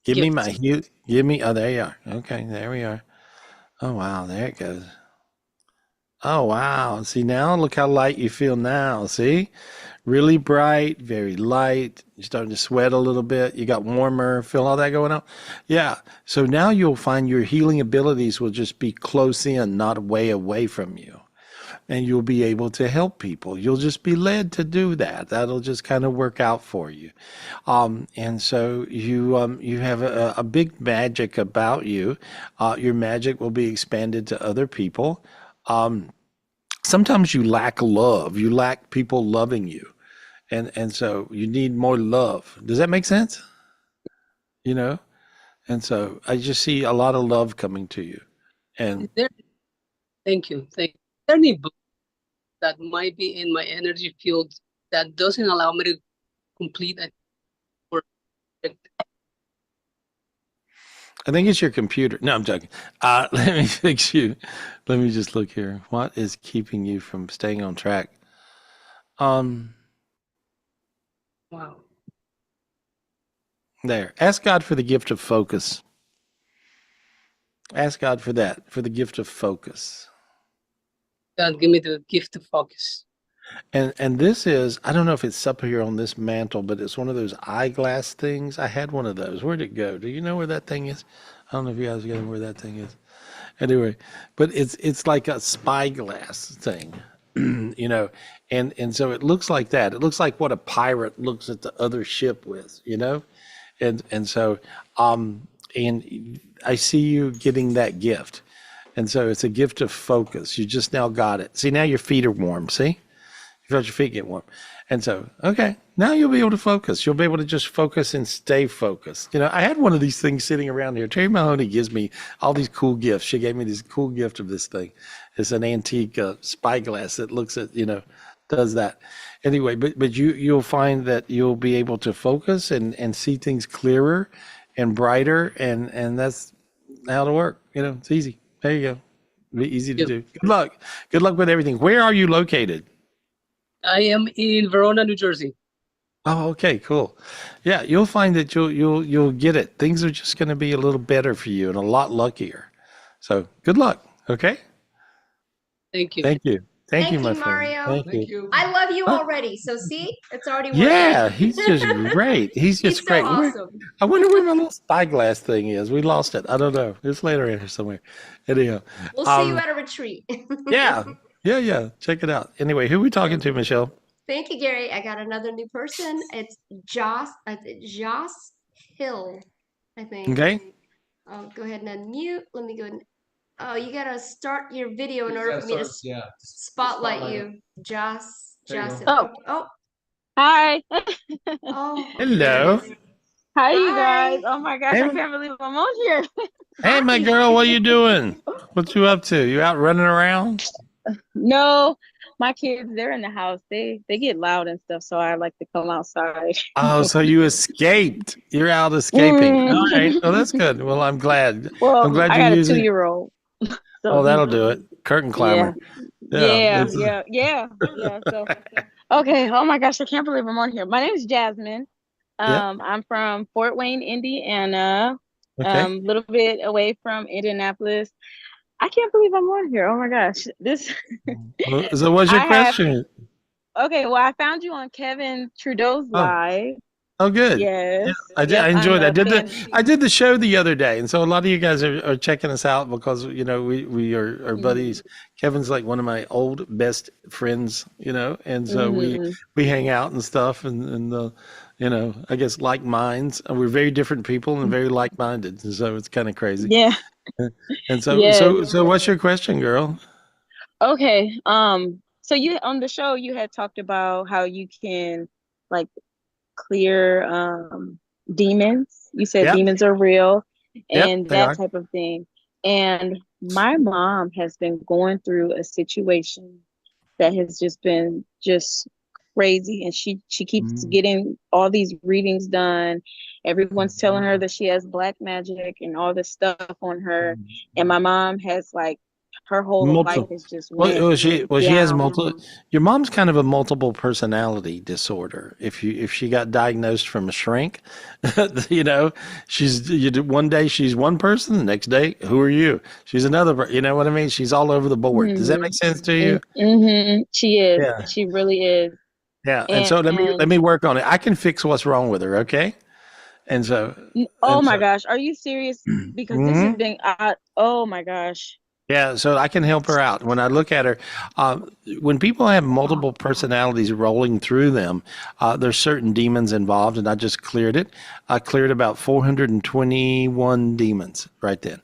Give me Gifts. my heal. Give me. Oh, there you are. Okay, there we are. Oh wow, there it goes. Oh wow. See now, look how light you feel now. See, really bright, very light. You're starting to sweat a little bit. You got warmer. Feel all that going on? Yeah. So now you'll find your healing abilities will just be close in, not way away from you. And you'll be able to help people. You'll just be led to do that. That'll just kind of work out for you. And so you have a big magic about you. Your magic will be expanded to other people. Sometimes you lack love. You lack people loving you. And so you need more love. Does that make sense? You know? And so I just see a lot of love coming to you. And Thank you. Is there any book that might be in my energy field that doesn't allow me to complete a work? I think it's your computer. No, I'm joking. Let me fix you. Let me just look here. What is keeping you from staying on track? Wow. There. Ask God for the gift of focus. Ask God for that, for the gift of focus. God, give me the gift to focus. And this is, I don't know if it's up here on this mantle, but it's one of those eyeglass things. I had one of those. Where'd it go? Do you know where that thing is? I don't know if you guys get where that thing is. Anyway, but it's like a spyglass thing, you know, and so it looks like that. It looks like what a pirate looks at the other ship with, you know, and so and I see you getting that gift, and so it's a gift of focus. You just now got it. See, now your feet are warm. See. You felt your feet get warm. And so, okay, now you'll be able to focus. You'll be able to just focus and stay focused. You know, I had one of these things sitting around here. Terry Mahoney gives me all these cool gifts. She gave me this cool gift of this thing. It's an antique spyglass that looks at, you know, does that. Anyway, but you'll find that you'll be able to focus and see things clearer and brighter, and that's how to work. You know, it's easy. There you go. Be easy to do. Good luck. Good luck with everything. Where are you located? I am in Verona, New Jersey. Oh, okay, cool. Yeah, you'll find that you'll get it. Things are just going to be a little better for you and a lot luckier. So good luck. Okay. Thank you. Thank you. Thank you, Thank my you, friend. Mario. Thank Thank you. you. I love you Huh? already. So see, it's already working. Yeah, he's just great. He's just He's so great. awesome. I wonder where my little spyglass thing is. We lost it. I don't know. It's later in here somewhere. Anyhow. We'll see you at a retreat. Yeah. Yeah. Check it out. Anyway, who are we talking to, Michelle? Thank you, Gary. I got another new person. It's Joss. Hill, I think. Okay. I'll go ahead and unmute. Let me go ahead and, oh, you gotta start your video in You order gotta for me to start- yeah. spotlight Spotlight you. There you Joss. go. Oh, Hi. oh, there Hello. it is. Hi, you Hi. guys. Oh my gosh, Hey, I can't believe I'm on here. hey, my Hi. girl, what you doing? What you up to? You out running around? No, my kids, they're in the house. They get loud and stuff, so I like to come outside. Oh, so you escaped. You're out escaping. All right. Well, that's good. Well, I'm glad. I'm Well, glad I you're got a using. 2-year-old. So Oh, that'll he, do it. Curtain yeah, climber. Yeah. It's, yeah. So, okay. Oh my gosh, I can't believe I'm on here. My name is Jasmine. yeah. I'm from Fort Wayne, Indiana. Okay. Little bit away from Indianapolis. I can't believe I'm on here. Oh my gosh. This So what's your I have question? okay, well, I found you on Kevin Trudeau's Oh, live. oh, good. Yeah, Yes. I did. Yep, I I'm enjoyed it. a fan. I did the show the other day, and so a lot of you guys are checking us out because we are buddies. Kevin's like one of my old best friends, and so Mm-hmm. we hang out and stuff, and I guess like minds. And we're very different people and very like minded, and so it's kind of crazy. Yeah. And so Yes. so what's your question, girl? Okay. So you on the show you had talked about how you can like clear demons. You said Yep, demons are real yep, and they that are. type of thing. And my mom has been going through a situation that has just been just crazy, and she keeps Mm. getting all these readings done. Everyone's telling her that she has black magic and all this stuff on her, and my mom has like her whole life Multiple. has just Well, went she has down. multiple. Your mom's kind of a multiple personality disorder. If she got diagnosed from a shrink, one day she's one person, the next day who are you? She's another. You know what I mean? She's all over the board. Does that make sense to you? Mm-hmm. She is. Yeah, She really is. yeah. And so let And me work on it. I can fix what's wrong with her. Okay. And so oh and my so. gosh, are you serious? Because this has Mhm. been oh my gosh. Yeah, so I can help her out. When I look at her, when people have multiple personalities rolling through them, there's certain demons involved, and I just cleared it. I cleared about 421 demons right then.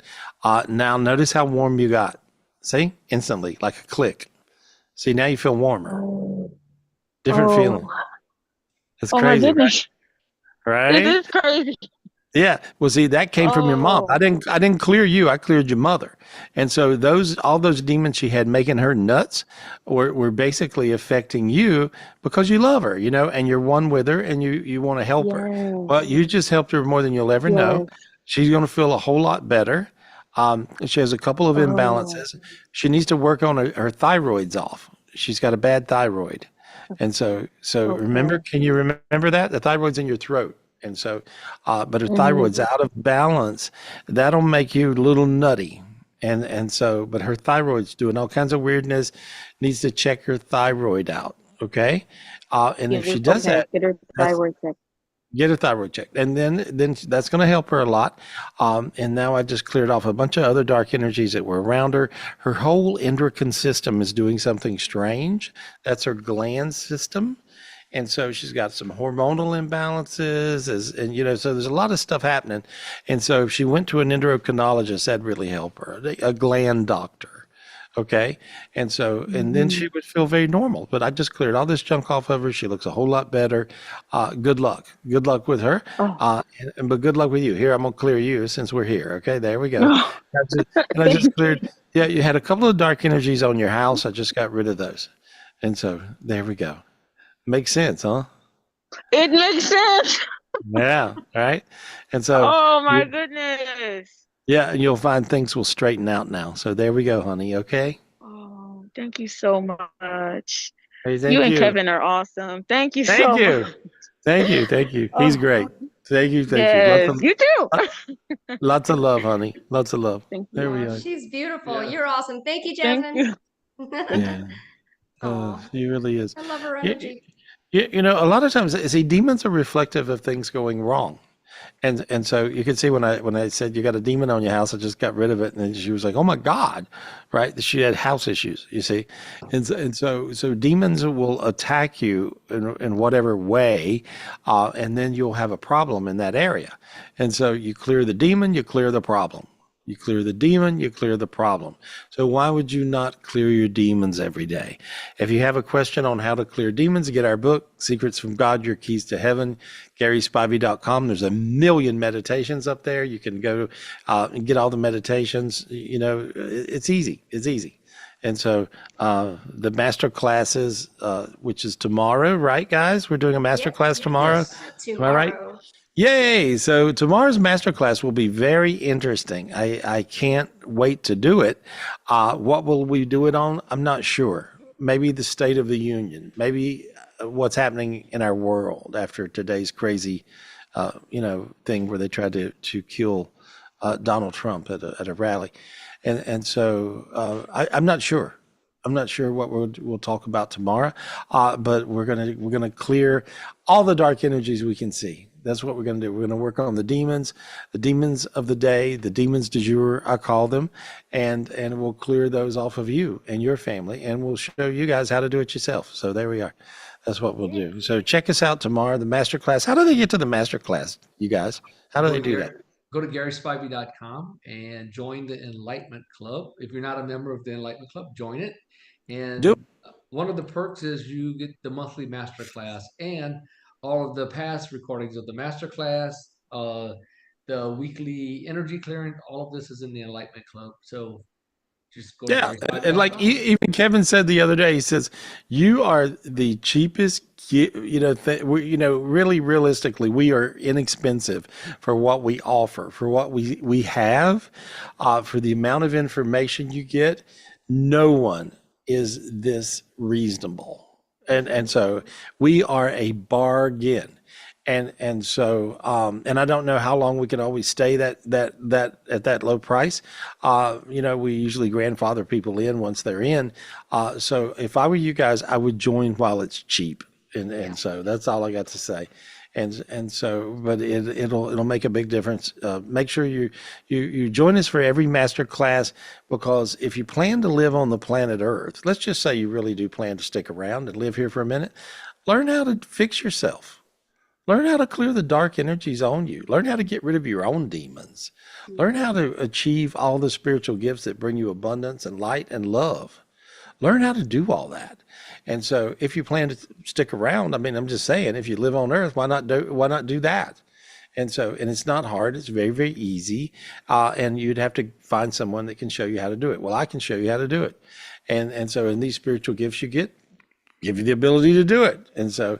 Now notice how warm you got. See, instantly, like a click. See, now you feel warmer. Oh, Different feeling. It's oh my crazy, goodness. right? It Right? is crazy. Yeah. Well, see, that came from your mom. I Oh, didn't clear you. I cleared your mother. And so all those demons she had making her nuts were basically affecting you because you love her, and you're one with her and you want to help her. yes, Well, you just helped her more than you'll ever know. yes. She's going to feel a whole lot better. She has a couple of Oh, imbalances. She needs to work on her thyroid's off. She's got a bad thyroid. And so remember, okay. can you remember that? The thyroid's in your throat. And so, but her Mm-hmm. thyroid's out of balance. That'll make you a little nutty. And so, but her thyroid's doing all kinds of weirdness. Needs to check her thyroid out. Okay. And if she does that, Get her that's thyroid checked. get her thyroid checked, and then that's going to help her a lot. And now I just cleared off a bunch of other dark energies that were around her. Her whole endocrine system is doing something strange. That's her gland system. And so she's got some hormonal imbalances, so there's a lot of stuff happening. And so if she went to an endocrinologist, that'd really help her, a gland doctor. Okay. And so, and then she would feel very normal. But I just cleared all this junk off of her. She looks a whole lot better. Good luck. Good luck with her. Oh, But good luck with you. Here, I'm going to clear you since we're here. Okay. There we go. no. I just cleared. Yeah. You had a couple of dark energies on your house. I just got rid of those. And so there we go. Makes sense, huh? It makes sense. Yeah, right. And so, Oh my goodness. yeah, and you'll find things will straighten out now. So there we go, honey. Okay. Oh, thank you so much. Hey, You thank and you. Kevin are awesome. Thank you Thank so you. much. Thank you. Thank you. He's Oh, great. Thank you. Thank you. yes, you too. Lots of love, honey. Lots of love. Thank There we you. are. She's beautiful. Yeah. You're awesome. Thank you, Thank Jasmine. you. Yeah. Aw, He really is. I love her You, energy. a lot of times, see, demons are reflective of things going wrong. And so you can see when I said you got a demon on your house, I just got rid of it, and then she was like, "Oh my God," right? She had house issues, you see, and so demons will attack you in whatever way, and then you'll have a problem in that area, and so you clear the demon, you clear the problem. You clear the demon, you clear the problem. So why would you not clear your demons every day? If you have a question on how to clear demons, get our book, Secrets from God, Your Keys to Heaven, GarySpivey.com. There's a million meditations up there. You can go and get all the meditations. You know, it's easy. It's easy. And so the master classes, which is tomorrow, right, guys? We're doing a master class tomorrow. Yes. Am I right? Yay! So tomorrow's masterclass will be very interesting. I can't wait to do it. What will we do it on? I'm not sure. Maybe the State of the Union. Maybe what's happening in our world after today's crazy, thing where they tried to kill Donald Trump at a rally, and so I'm not sure. I'm not sure what we'll talk about tomorrow, but we're gonna clear all the dark energies we can see. That's what we're going to do. We're going to work on the demons of the day, the demons du jour, I call them, and we'll clear those off of you and your family, and we'll show you guys how to do it yourself. So there we are. That's what we'll do. So check us out tomorrow, the masterclass. How do they get to the masterclass, you guys? How do they do that? Go to GarySpivey.com and join the Enlightenment Club. If you're not a member of the Enlightenment Club, join it. And one of the perks is you get the monthly masterclass and all of the past recordings of the masterclass, the weekly energy clearing. All of this is in the Enlightenment Club. So just go. Yeah, and like even Kevin said the other day, he says, "You are the cheapest." Really realistically, we are inexpensive for what we offer, for what we have, for the amount of information you get. No one is this reasonable. And so we are a bargain. And so and I don't know how long we can always stay that at that low price. We usually grandfather people in once they're in. So if I were you guys, I would join while it's cheap. And so that's all I got to say. And so, but it'll make a big difference. Make sure you join us for every master class, because if you plan to live on the planet Earth, let's just say you really do plan to stick around and live here for a minute, learn how to fix yourself. Learn how to clear the dark energies on you. Learn how to get rid of your own demons. Learn how to achieve all the spiritual gifts that bring you abundance and light and love. Learn how to do all that. And so if you plan to stick around, I mean, I'm just saying, if you live on Earth, why not do that? And it's not hard. It's very, very easy. And you'd have to find someone that can show you how to do it. Well, I can show you how to do it. And so in these spiritual gifts you get, give you the ability to do it. And so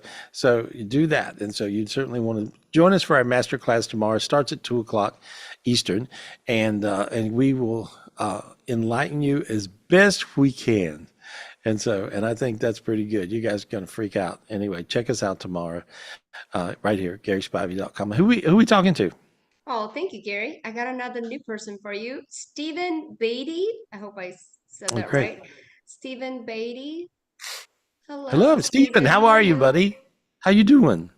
you do that. And so you'd certainly want to join us for our masterclass tomorrow. It starts at 2:00 Eastern, and we will enlighten you as best we can. And I think that's pretty good. You guys are going to freak out. Anyway, check us out tomorrow, right here, GarySpivey.com. Who we talking to? Oh, thank you, Gary. I got another new person for you. Stephen Beatty. I hope I said that great. right. Stephen Beatty. Hello, Stephen. How are you, buddy? How you doing?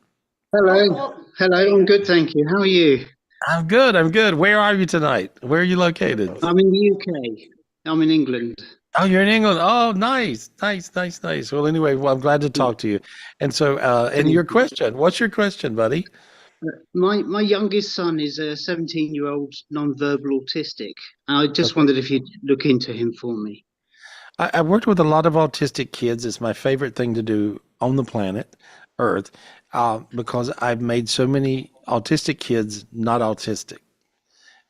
Hello. Hello. I'm good, thank you. How are you? I'm good. Where are you tonight? Where are you located? I'm in the UK. I'm in England. Oh, you're in England. Oh, nice. Well, anyway, I'm glad to talk to you. And so, and your question, what's your question, buddy? My youngest son is a 17-year-old non-verbal autistic. And I just wondered if you'd look into him for me. I worked with a lot of autistic kids. It's my favorite thing to do on the planet Earth, because I've made so many autistic kids not autistic.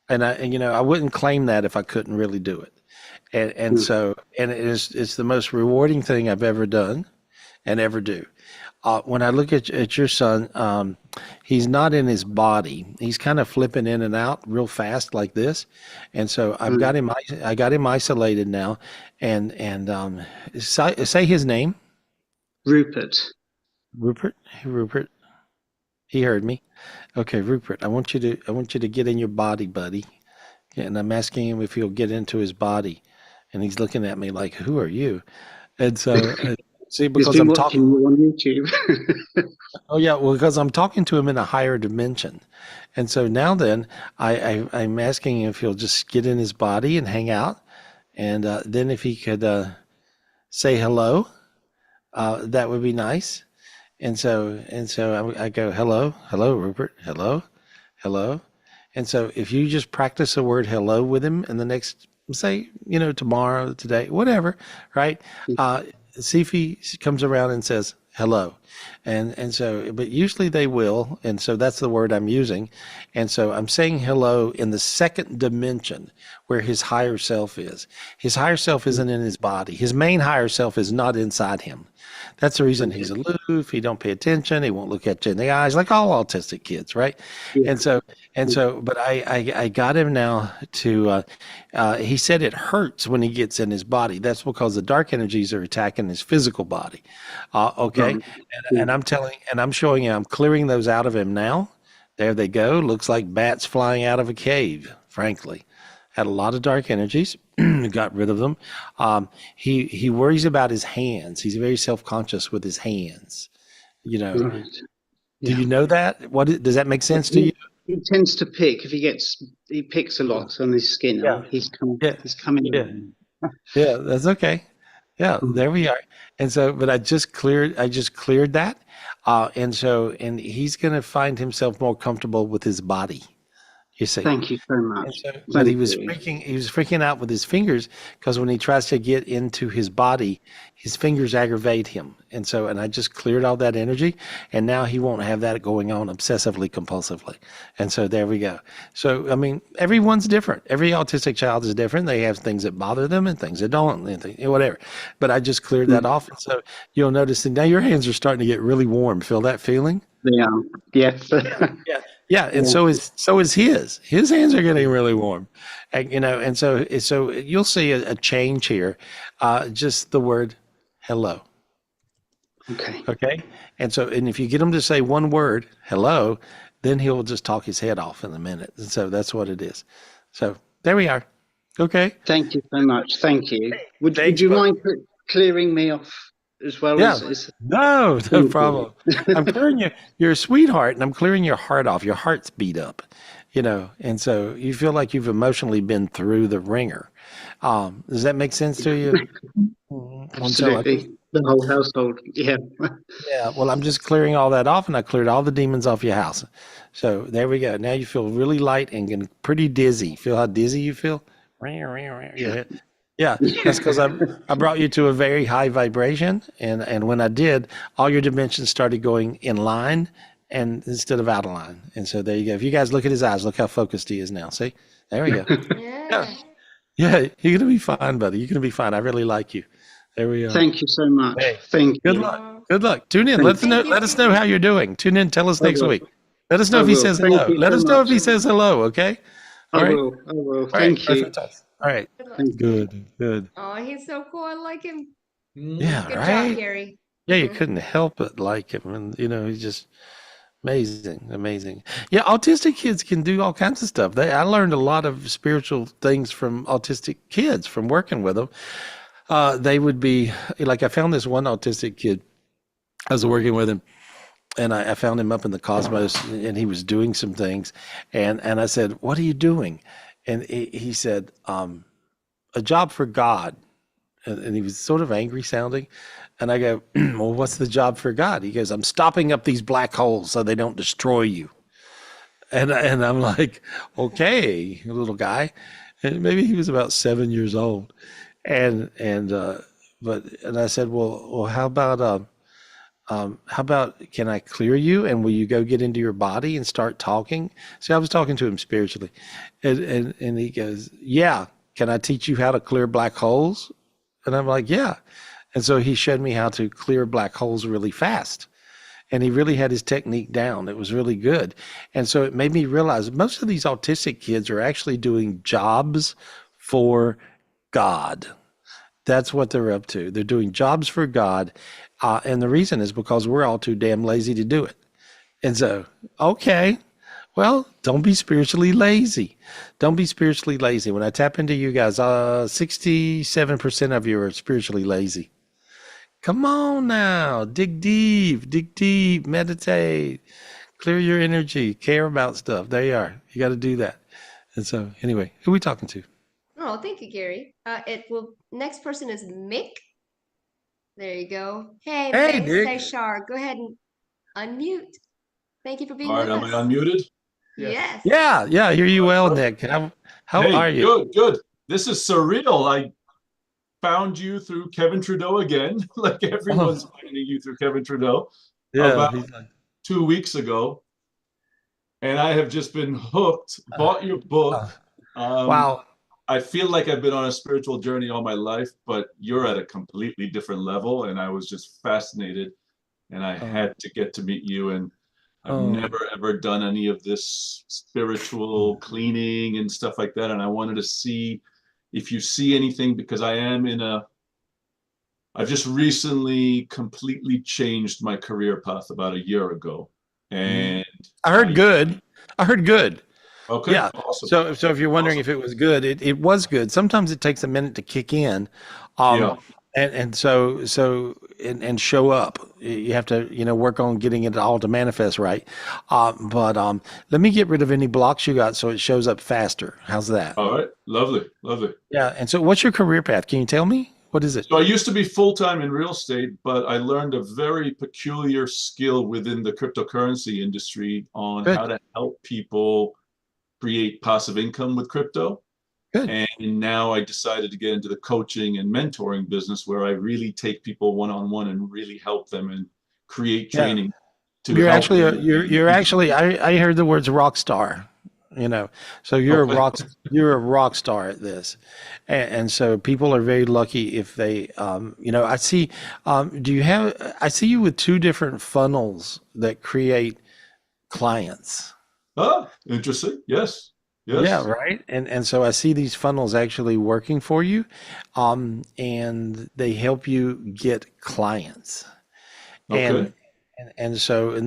And I wouldn't claim that if I couldn't really do it. And so it's the most rewarding thing I've ever done and ever do. When I look at your son, he's not in his body. He's kind of flipping in and out real fast like this. And so I got him isolated now. And say his name. Rupert. Hey, Rupert. He heard me. Okay, Rupert, I want you to get in your body, buddy. And I'm asking him if he'll get into his body. And he's looking at me like, who are you? And so See, He's because been I'm watching talking. you on YouTube. Oh yeah, well, because I'm talking to him in a higher dimension, and so now then, I'm asking him if he'll just get in his body and hang out, and then if he could say hello, that would be nice. And so I go, hello, hello, Rupert, hello, hello. And so if you just practice the word hello with him in the next, say, tomorrow, today, whatever, right? See if he comes around and says hello. And so, but usually they will. And so that's the word I'm using. And so I'm saying hello in the second dimension where his higher self is. His higher self isn't in his body. His main higher self is not inside him. That's the reason he's aloof. He don't pay attention. He won't look at you in the eyes, like all autistic kids, right? Yeah. But I got him now to. He said it hurts when he gets in his body. That's because the dark energies are attacking his physical body. Okay, Right. and I'm showing him. I'm clearing those out of him now. There they go. Looks like bats flying out of a cave. Frankly, had a lot of dark energies. Got rid of them. He worries about his hands. He's very self-conscious with his hands. Right. Do you know that? Does that make sense to you? He tends to pick. If he picks a lot on his skin. Yeah. He's coming. Yeah. He's coming. Yeah. Yeah, that's okay. Yeah, there we are. And so, but I just cleared that. And he's going to find himself more comfortable with his body. You see. Thank you so much. But he was freaking out with his fingers because when he tries to get into his body, his fingers aggravate him. And I just cleared all that energy, and now he won't have that going on obsessively compulsively. And so there we go. So, I mean, everyone's different. Every autistic child is different. They have things that bother them and things that don't, and whatever. But I just cleared that off. And so you'll notice that now your hands are starting to get really warm. Feel that feeling? They are. Yes. Yeah, and so is his. His hands are getting really warm, and so you'll see a change here. Just the word hello. Okay, and if you get him to say one word hello, then he'll just talk his head off in a minute. And so that's what it is. So there we are. Okay. Thank you so much. Thank you. Would you mind clearing me off as well? Yeah. No problem. I'm clearing you. You're a sweetheart, and I'm clearing your heart off. Your heart's beat up, and so you feel like you've emotionally been through the ringer. Does that make sense to you? Absolutely. The whole household. Yeah. Yeah. Well, I'm just clearing all that off, and I cleared all the demons off your house. So there we go. Now you feel really light and pretty dizzy. Feel how dizzy you feel? Yeah, that's because I brought you to a very high vibration, and when I did, all your dimensions started going in line and instead of out of line. And so there you go. If you guys look at his eyes, look how focused he is now. See? There we go. Yeah, you're gonna be fine, buddy. You're gonna be fine. I really like you. There we are. Thank you so much. Hey, Thank you. Good luck. Tune in. Let us know how you're doing. Tune in. Tell us next week. Let us know if he says hello. Let us know if he says hello. Okay. I will. Thank you. All right. Good. Oh, he's so cool. I like him. Yeah, Good right? job, Gary. Yeah, you couldn't help but like him. And, he's just amazing. Yeah, autistic kids can do all kinds of stuff. I learned a lot of spiritual things from autistic kids from working with them. They would be, like I found this one autistic kid. I was working with him. And I found him up in the cosmos, and he was doing some things. And I said, "What are you doing?" And he said, "A job for God." And he was sort of angry sounding. And I go, "Well, what's the job for God?" He goes, "I'm stopping up these black holes so they don't destroy you." And I'm like, "Okay, little guy." And maybe he was about 7 years old. And I said, "Well, how about can I clear you, and will you go get into your body and start talking?" See, I was talking to him spiritually, and he goes, "Yeah, can I teach you how to clear black holes?" And I'm like, "Yeah." And so he showed me how to clear black holes really fast, and he really had his technique down. It was really good. And so it made me realize most of these autistic kids are actually doing jobs for God. That's what they're up to. They're doing jobs for God. And the reason is because we're all too damn lazy to do it. And so, okay, well, don't be spiritually lazy. Don't be spiritually lazy. When I tap into you guys, 67% of you are spiritually lazy Come on now, dig deep, meditate, clear your energy, care about stuff. There you are. You got to do that. And so, anyway, who are we talking to? Oh, thank you, Gary. Next person is Mick. There you go. Hey, Hey, Mick, Nick. say Shar. Go ahead and unmute. Thank you for being All right, with am I us. unmuted? Yes. Yeah, I hear you well, Nick. How Hey, are you? good. This is surreal. I found you through Kevin Trudeau again, like everyone's Oh, finding you through Kevin Trudeau, yeah. about 2 weeks ago, and I have just been hooked. Bought your book. Wow. I feel like I've been on a spiritual journey all my life, but you're at a completely different level, and I was just fascinated, and I had to get to meet you. And I've never ever done any of this spiritual cleaning and stuff like that, and I wanted to see if you see anything, because I've just recently completely changed my career path about a year ago, and I heard good. Okay, Yeah. awesome. So if you're wondering if it was good, it was good. Sometimes it takes a minute to kick in. Yeah. And so and show up. You have to, work on getting it all to manifest right. But let me get rid of any blocks you got so it shows up faster. How's that? All right, lovely. Yeah. And so what's your career path? Can you tell me? What is it? So I used to be full-time in real estate, but I learned a very peculiar skill within the cryptocurrency industry on Good. how to help people create passive income with crypto. Good. And now I decided to get into the coaching and mentoring business, where I really take people one-on-one and really help them and create Yeah. training to You're help actually them. you're actually I heard the words rock star, so you're a rock star at this. And so people are very lucky if they I see I see you with two different funnels that create clients. Ah, interesting. Yes. Yeah, right. And so I see these funnels actually working for you, and they help you get clients. Okay. And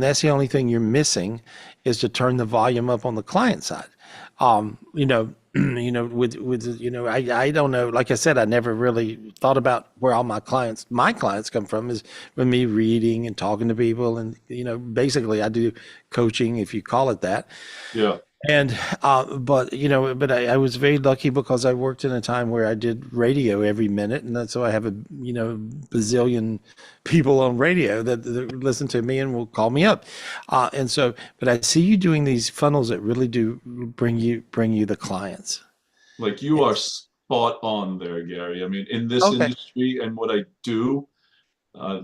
that's the only thing you're missing is to turn the volume up on the client side. I don't know. Like I said, I never really thought about where all my clients come from is with me reading and talking to people, and basically I do coaching, if you call it that. Yeah. And but I was very lucky because I worked in a time where I did radio every minute, and that's so I have a bazillion people on radio that listen to me and will call me up, and so but I see you doing these funnels that really do bring you the clients. Like you are spot on there, Gary. I mean, in this industry and what I do,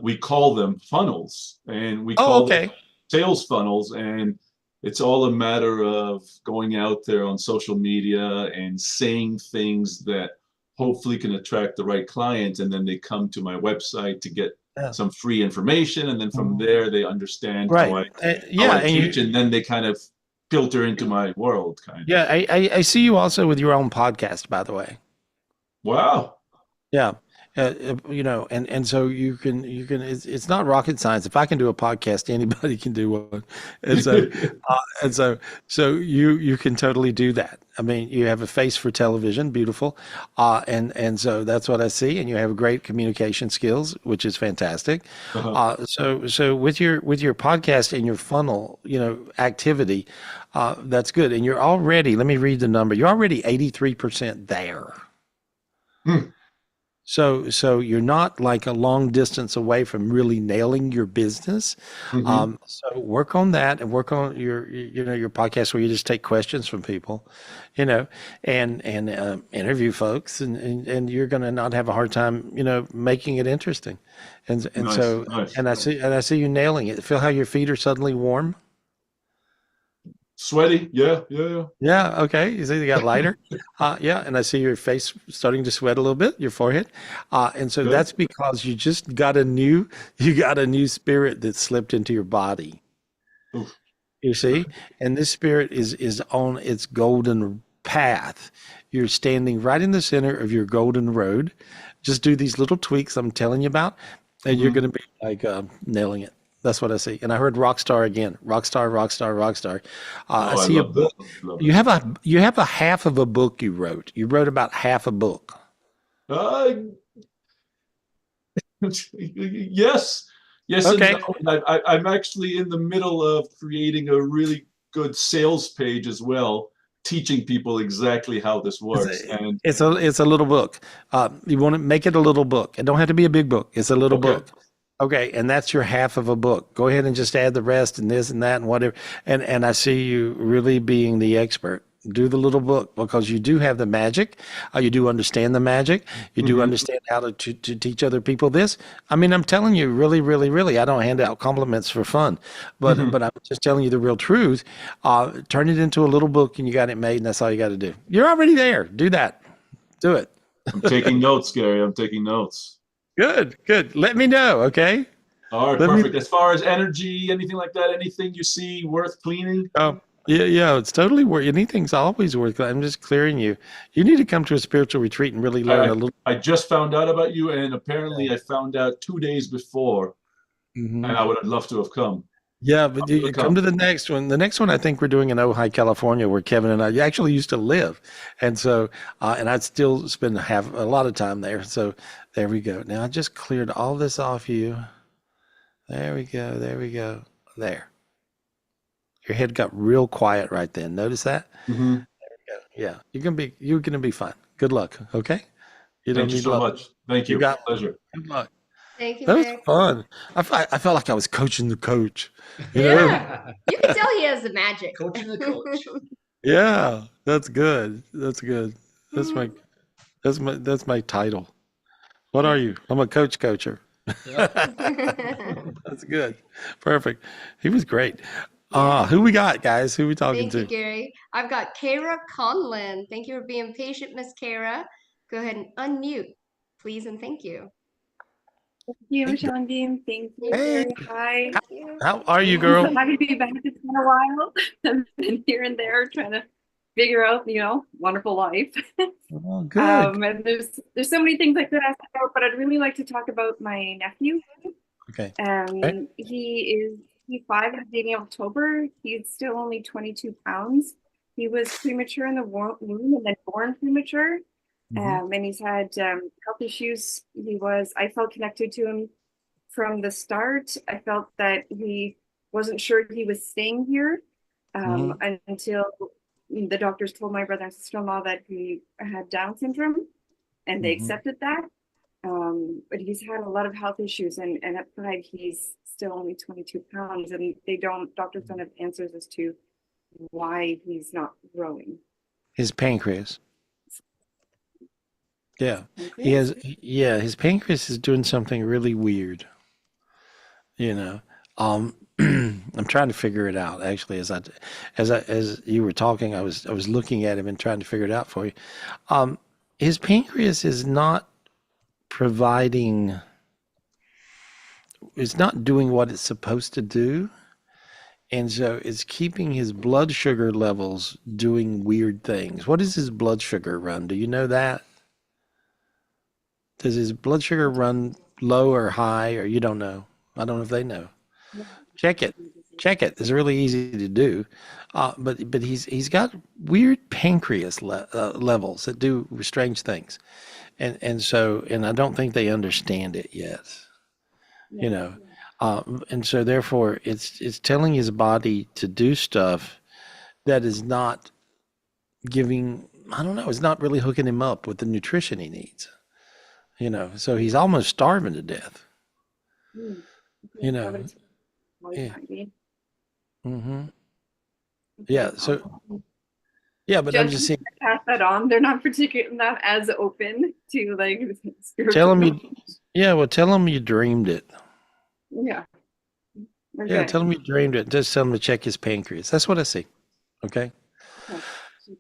we call them funnels, and we call them sales funnels, and it's all a matter of going out there on social media and saying things that hopefully can attract the right client, and then they come to my website to get some free information, and then from there they understand how I teach, and then they kind of filter into my world, kind of. Yeah, I see you also with your own podcast, by the way. Wow. Yeah. And so you can it's not rocket science. If I can do a podcast, anybody can do one. And so you can totally do that. I mean, you have a face for television, beautiful. And so that's what I see. And you have great communication skills, which is fantastic. So with your podcast and your funnel, activity, that's good. And you're already, let me read the number. You're already 83% there. So you're not like a long distance away from really nailing your business. So work on that, and work on your podcast where you just take questions from people, and interview folks, and you're going to not have a hard time, making it interesting. And Nice. I see you nailing it. Feel how your feet are suddenly warm? Sweaty. Yeah. Yeah. Okay. You see, you got lighter. Yeah. And I see your face starting to sweat a little bit, your forehead. And so that's because you just got a new spirit that slipped into your body. Oof. You see, and this spirit is on its golden path. You're standing right in the center of your golden road. Just do these little tweaks I'm telling you about, and you're going to be like nailing it. That's what I see. And I heard rock star again. Rock star. I see a book. You have a half of a book you wrote. You wrote about half a book. Yes, yes, Okay. and no. And I'm actually in the middle of creating a really good sales page as well, teaching people exactly how this works. And It's a little book. You want to make it a little book. It don't have to be a big book. It's a little okay, book. Okay, and that's your half of a book. Go ahead and just add the rest and this and that and whatever. And I see you really being the expert. Do the little book because you do have the magic. You do understand the magic. You do understand how to teach other people this. I mean, I'm telling you, really, really, really. I don't hand out compliments for fun, but I'm just telling you the real truth. Turn it into a little book, and you got it made, and that's all you got to do. You're already there. Do that. Do it. I'm taking notes, Gary. I'm taking notes. Good, good. Let me know, okay? All right, Let me- perfect. As far as energy, anything like that, anything you see worth cleaning? Yeah, it's totally worth. Anything's always worth. I'm just clearing you. You need to come to a spiritual retreat and really learn a little. I just found out about you, and apparently I found out 2 days before, and I would have loved to have come. Yeah, but you come to the next one. The next one, I think we're doing in Ojai, California, where Kevin and I actually used to live, and so and I'd still spend a lot of time there. So there we go. Now I just cleared all this off you. There we go. There we go. There. Your head got real quiet right then. Notice that? There we go. Yeah, you're gonna be fine. Good luck. Okay. Thank you so much. Thank you. You got pleasure. Good luck. Thank you, That was Mick. fun. I felt like I was coaching the coach. You know? Yeah, you can tell he has the magic. Coaching the coach. Yeah, that's good. That's good. That's my title. What are you? I'm a coacher. That's good. Perfect. He was great. Who we got, guys? Who we talking Thank to? you, Gary. I've got Cara Conlon. Thank you for being patient, Miss Cara. Go ahead and unmute, please, and thank you. Thank you, Michelle and Dean. Thank you. Hey. Hi. Thank you. How are you, I'm girl? so happy to be back. It's been a while. I've been here and there trying to figure out, wonderful life. Oh, good. And there's so many things I could ask about, but I'd really like to talk about my nephew. Okay. He's 5 and beginning of October. He's still only 22 pounds. He was premature in the womb and then born premature. And he's had health issues. I felt connected to him from the start. I felt that he wasn't sure he was staying here until the doctors told my brother and sister-in-law that he had Down syndrome, and they accepted that. But he's had a lot of health issues, and at 5, he's still only 22 pounds, and doctors don't have answers as to why he's not growing. His pancreas. Yeah. His pancreas is doing something really weird. I'm trying to figure it out actually as you were talking. I was looking at him and trying to figure it out for you. His pancreas is not doing what it's supposed to do. And so it's keeping his blood sugar levels doing weird things. What does his blood sugar run? Do you know that? Does his blood sugar run low or high, or you don't know? I don't know if they know. Check it. It's really easy to do. But he's got weird pancreas levels that do strange things. And I don't think they understand it yet. And so therefore it's telling his body to do stuff that is not giving, I don't know, it's not really hooking him up with the nutrition he needs. So he's almost starving to death. Yeah. Yeah. So yeah, but I'm just saying. Pass that on. They're not as open to spiritual. Tell him tell him you dreamed it. Yeah. Okay. Yeah, tell him you dreamed it. Just tell him to check his pancreas. That's what I see. Okay.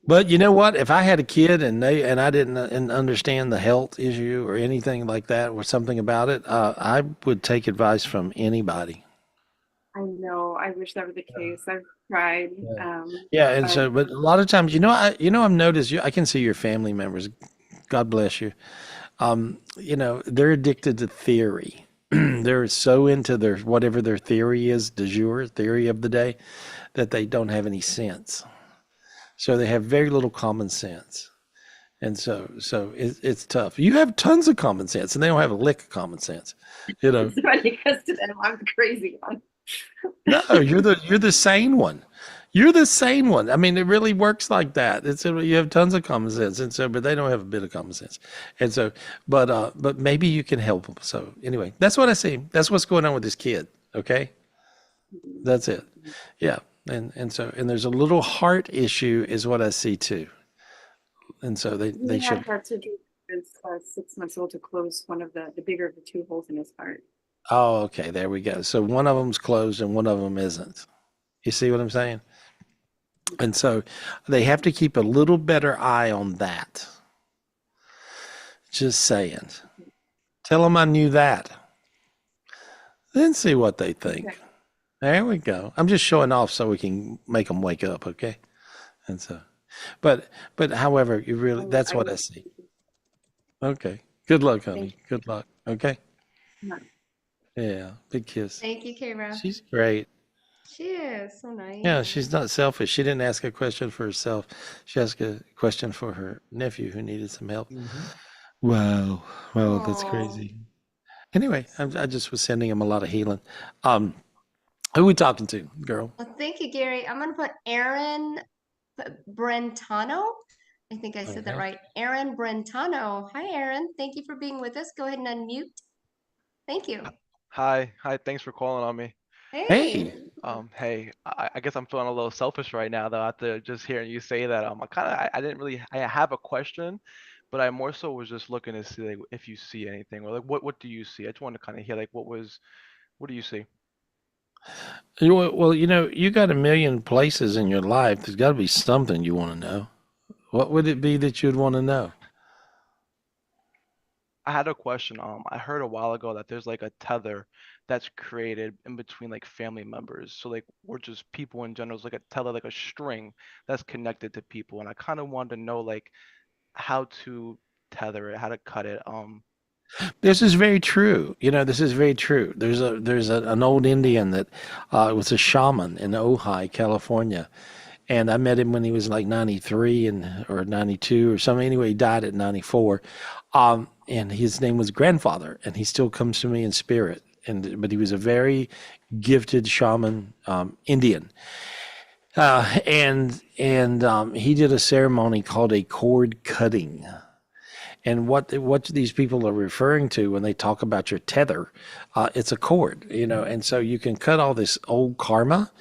But you know what? If I had a kid and I didn't understand the health issue or anything like that or something about it, I would take advice from anybody. I know. I wish that were the case. I've tried. But a lot of times, I've noticed I can see your family members. God bless you. They're addicted to theory. They're so into whatever their theory is, du jour, theory of the day, that they don't have any sense. So they have very little common sense. And so it's tough. You have tons of common sense, and they don't have a lick of common sense. You know. It's funny because to them I'm the crazy one. No, you're the sane one. You're the sane one. I mean, it really works like that. You have tons of common sense, and so, but they don't have a bit of common sense, and so, but maybe you can help them. So anyway, that's what I see. That's what's going on with this kid. Okay, that's it. Yeah, and so there's a little heart issue, is what I see too, and so they should. Had surgery as 6 months old to close one of the bigger of the two holes in his heart. Oh, okay, there we go. So one of them's closed and one of them isn't. You see what I'm saying? And so they have to keep a little better eye on that. Just saying. Tell them I knew that. Then see what they think. Okay. There we go. I'm just showing off so we can make them wake up, okay? And so, but however, you really, that's what I see. Okay. Good luck, honey. Good luck. Okay. Yeah. Big kiss. Thank you, Cara. She's great. She is so nice. Yeah, she's not selfish. She didn't ask a question for herself. She asked a question for her nephew who needed some help. Wow. Well, that's crazy. Anyway, I just was sending him a lot of healing. Who are we talking to, girl? Well, thank you, Gary. I'm going to put Aaron Brentano. I think I said that right. Aaron Brentano. Hi, Aaron. Thank you for being with us. Go ahead and unmute. Thank you. Hi. Thanks for calling on me. Hey. Hey, I guess I'm feeling a little selfish right now though after just hearing you say that. I didn't really, I have a question, but I more so was just looking to see like if you see anything or like what do you see? I just want to kind of hear like what do you see? Well, you got a million places in your life. There's got to be something you want to know. What would it be that you'd want to know? I had a question. I heard a while ago that there's like a tether that's created in between like family members. So like we're just people in general. It's like a tether, like a string that's connected to people. And I kind of wanted to know like how to tether it, how to cut it. This is very true. This is very true. There's an old Indian that was a shaman in Ojai, California. And I met him when he was like 93 or 92 or something. Anyway, he died at 94. And his name was Grandfather, and he still comes to me in spirit. But he was a very gifted shaman, Indian. And he did a ceremony called a cord cutting. And what these people are referring to when they talk about your tether, it's a cord, and so you can cut all this old karma.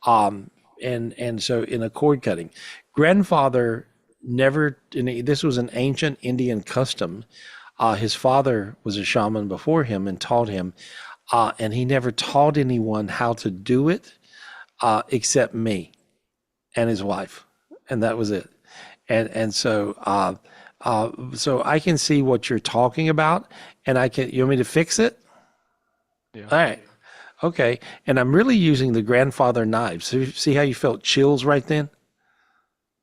And so in a cord cutting, Grandfather never, this was an ancient Indian custom. His father was a shaman before him and taught him, and he never taught anyone how to do it except me and his wife, and that was it. And so so I can see what you're talking about, and you want me to fix it? Yeah. All right. Okay. And I'm really using the Grandfather knives. So see how you felt chills right then?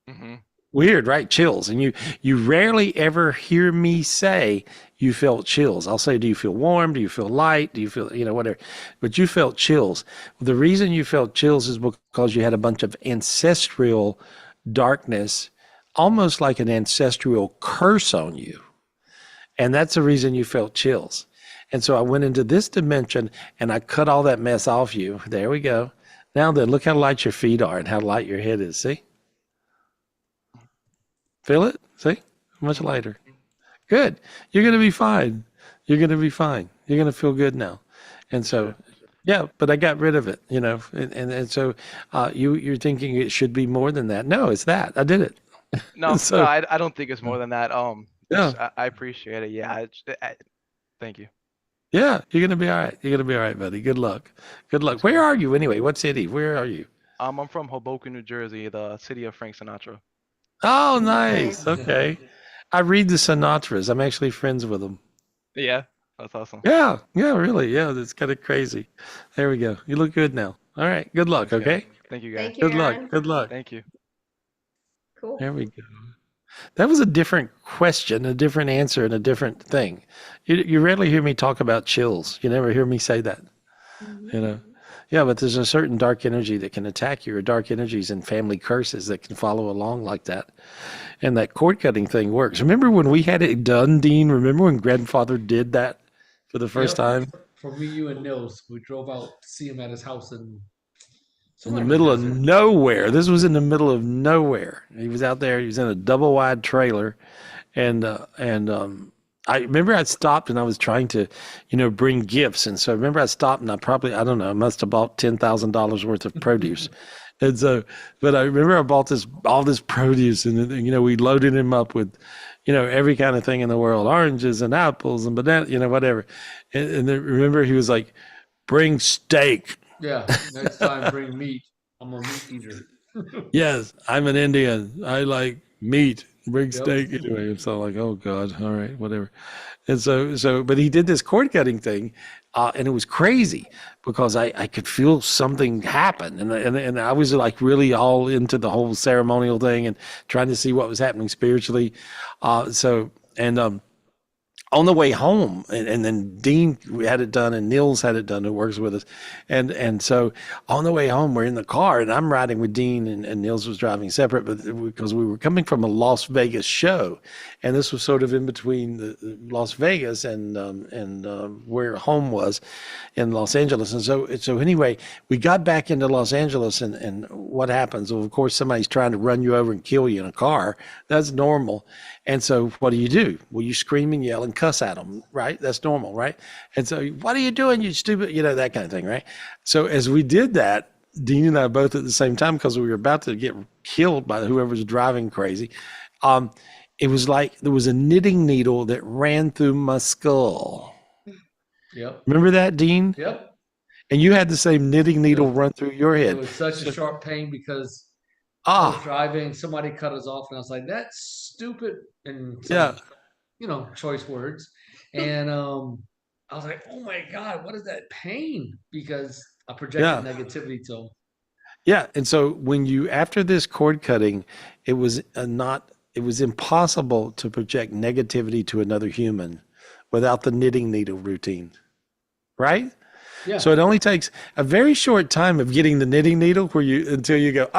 Mm-hmm. Weird, right? Chills. And you rarely ever hear me say you felt chills. I'll say, do you feel warm? Do you feel light? Do you feel, whatever? But you felt chills. The reason you felt chills is because you had a bunch of ancestral darkness, almost like an ancestral curse on you. And that's the reason you felt chills. And so I went into this dimension and I cut all that mess off you. There we go. Now then, look how light your feet are and how light your head is. See? Feel it? See? Much lighter. Good. You're going to be fine. You're going to be fine. You're going to feel good now. And so, yeah, but I got rid of it, and so you're thinking it should be more than that. No, it's that. I did it. No, So- no, I don't think it's more than that. Yeah. I appreciate it. Yeah. Thank you. Yeah, you're going to be all right. You're going to be all right, buddy. Good luck. Good luck. Where are you anyway? What city? Where are you? I'm from Hoboken, New Jersey, the city of Frank Sinatra. Oh, nice. Okay. I read the Sinatras. I'm actually friends with them. Yeah, that's awesome. Yeah, really. Yeah, that's kind of crazy. There we go. You look good now. All right. Good luck, okay? Thank you, guys. Thank you, Good Aaron. luck. Good luck. Thank you. Cool. There we go. That was a different question, a different answer, and a different thing. You rarely hear me talk about chills. You never hear me say that. Yeah, but there's a certain dark energy that can attack you, or dark energies and family curses that can follow along like that. And that cord cutting thing works. Remember when we had it done, Dean? Remember when grandfather did that for the first time? For me, you and Nils, we drove out to see him at his house In the somewhere middle of desert. nowhere. This was in the middle of nowhere. He was out there. He was in a double wide trailer, and I remember I stopped and I was trying to, bring gifts. And so I remember I stopped and I don't know, I must have bought $10,000 worth of produce. And so, but I remember I bought all this produce, and we loaded him up with, every kind of thing in the world, oranges and apples and banana, whatever. And then remember he was like, bring steak. Yeah, next time bring meat. I'm a meat eater. Yes, I'm an Indian. I like meat. Bring steak anyway. And so like, oh God, all right, whatever. And so, but he did this cord cutting thing, and it was crazy because I could feel something happen, and I was like really all into the whole ceremonial thing and trying to see what was happening spiritually. On the way home, and then Dean had it done, and Nils had it done, who works with us. And so on the way home, we're in the car, and I'm riding with Dean, and Nils was driving separate, but because we were coming from a Las Vegas show, and this was sort of in between the Las Vegas and where home was in Los Angeles. And so anyway, we got back into Los Angeles, and what happens? Well, of course, somebody's trying to run you over and kill you in a car. That's normal. And so what do? Well, you scream and yell and cuss at them, right? That's normal, right? And so, what are you doing, you stupid, that kind of thing, right? So as we did that, Dean and I both at the same time, because we were about to get killed by whoever's driving crazy, it was like there was a knitting needle that ran through my skull. Yep. Remember that, Dean? Yep. And you had the same knitting needle run through your head. It was such a sharp pain because I was driving, somebody cut us off, and I was like, that's stupid, and some, choice words. And I was like, oh my God, what is that pain? Because I projected negativity to them. Yeah. And so after this cord cutting, it was impossible to project negativity to another human without the knitting needle routine, right? Yeah. So it only takes a very short time of getting the knitting needle until you go,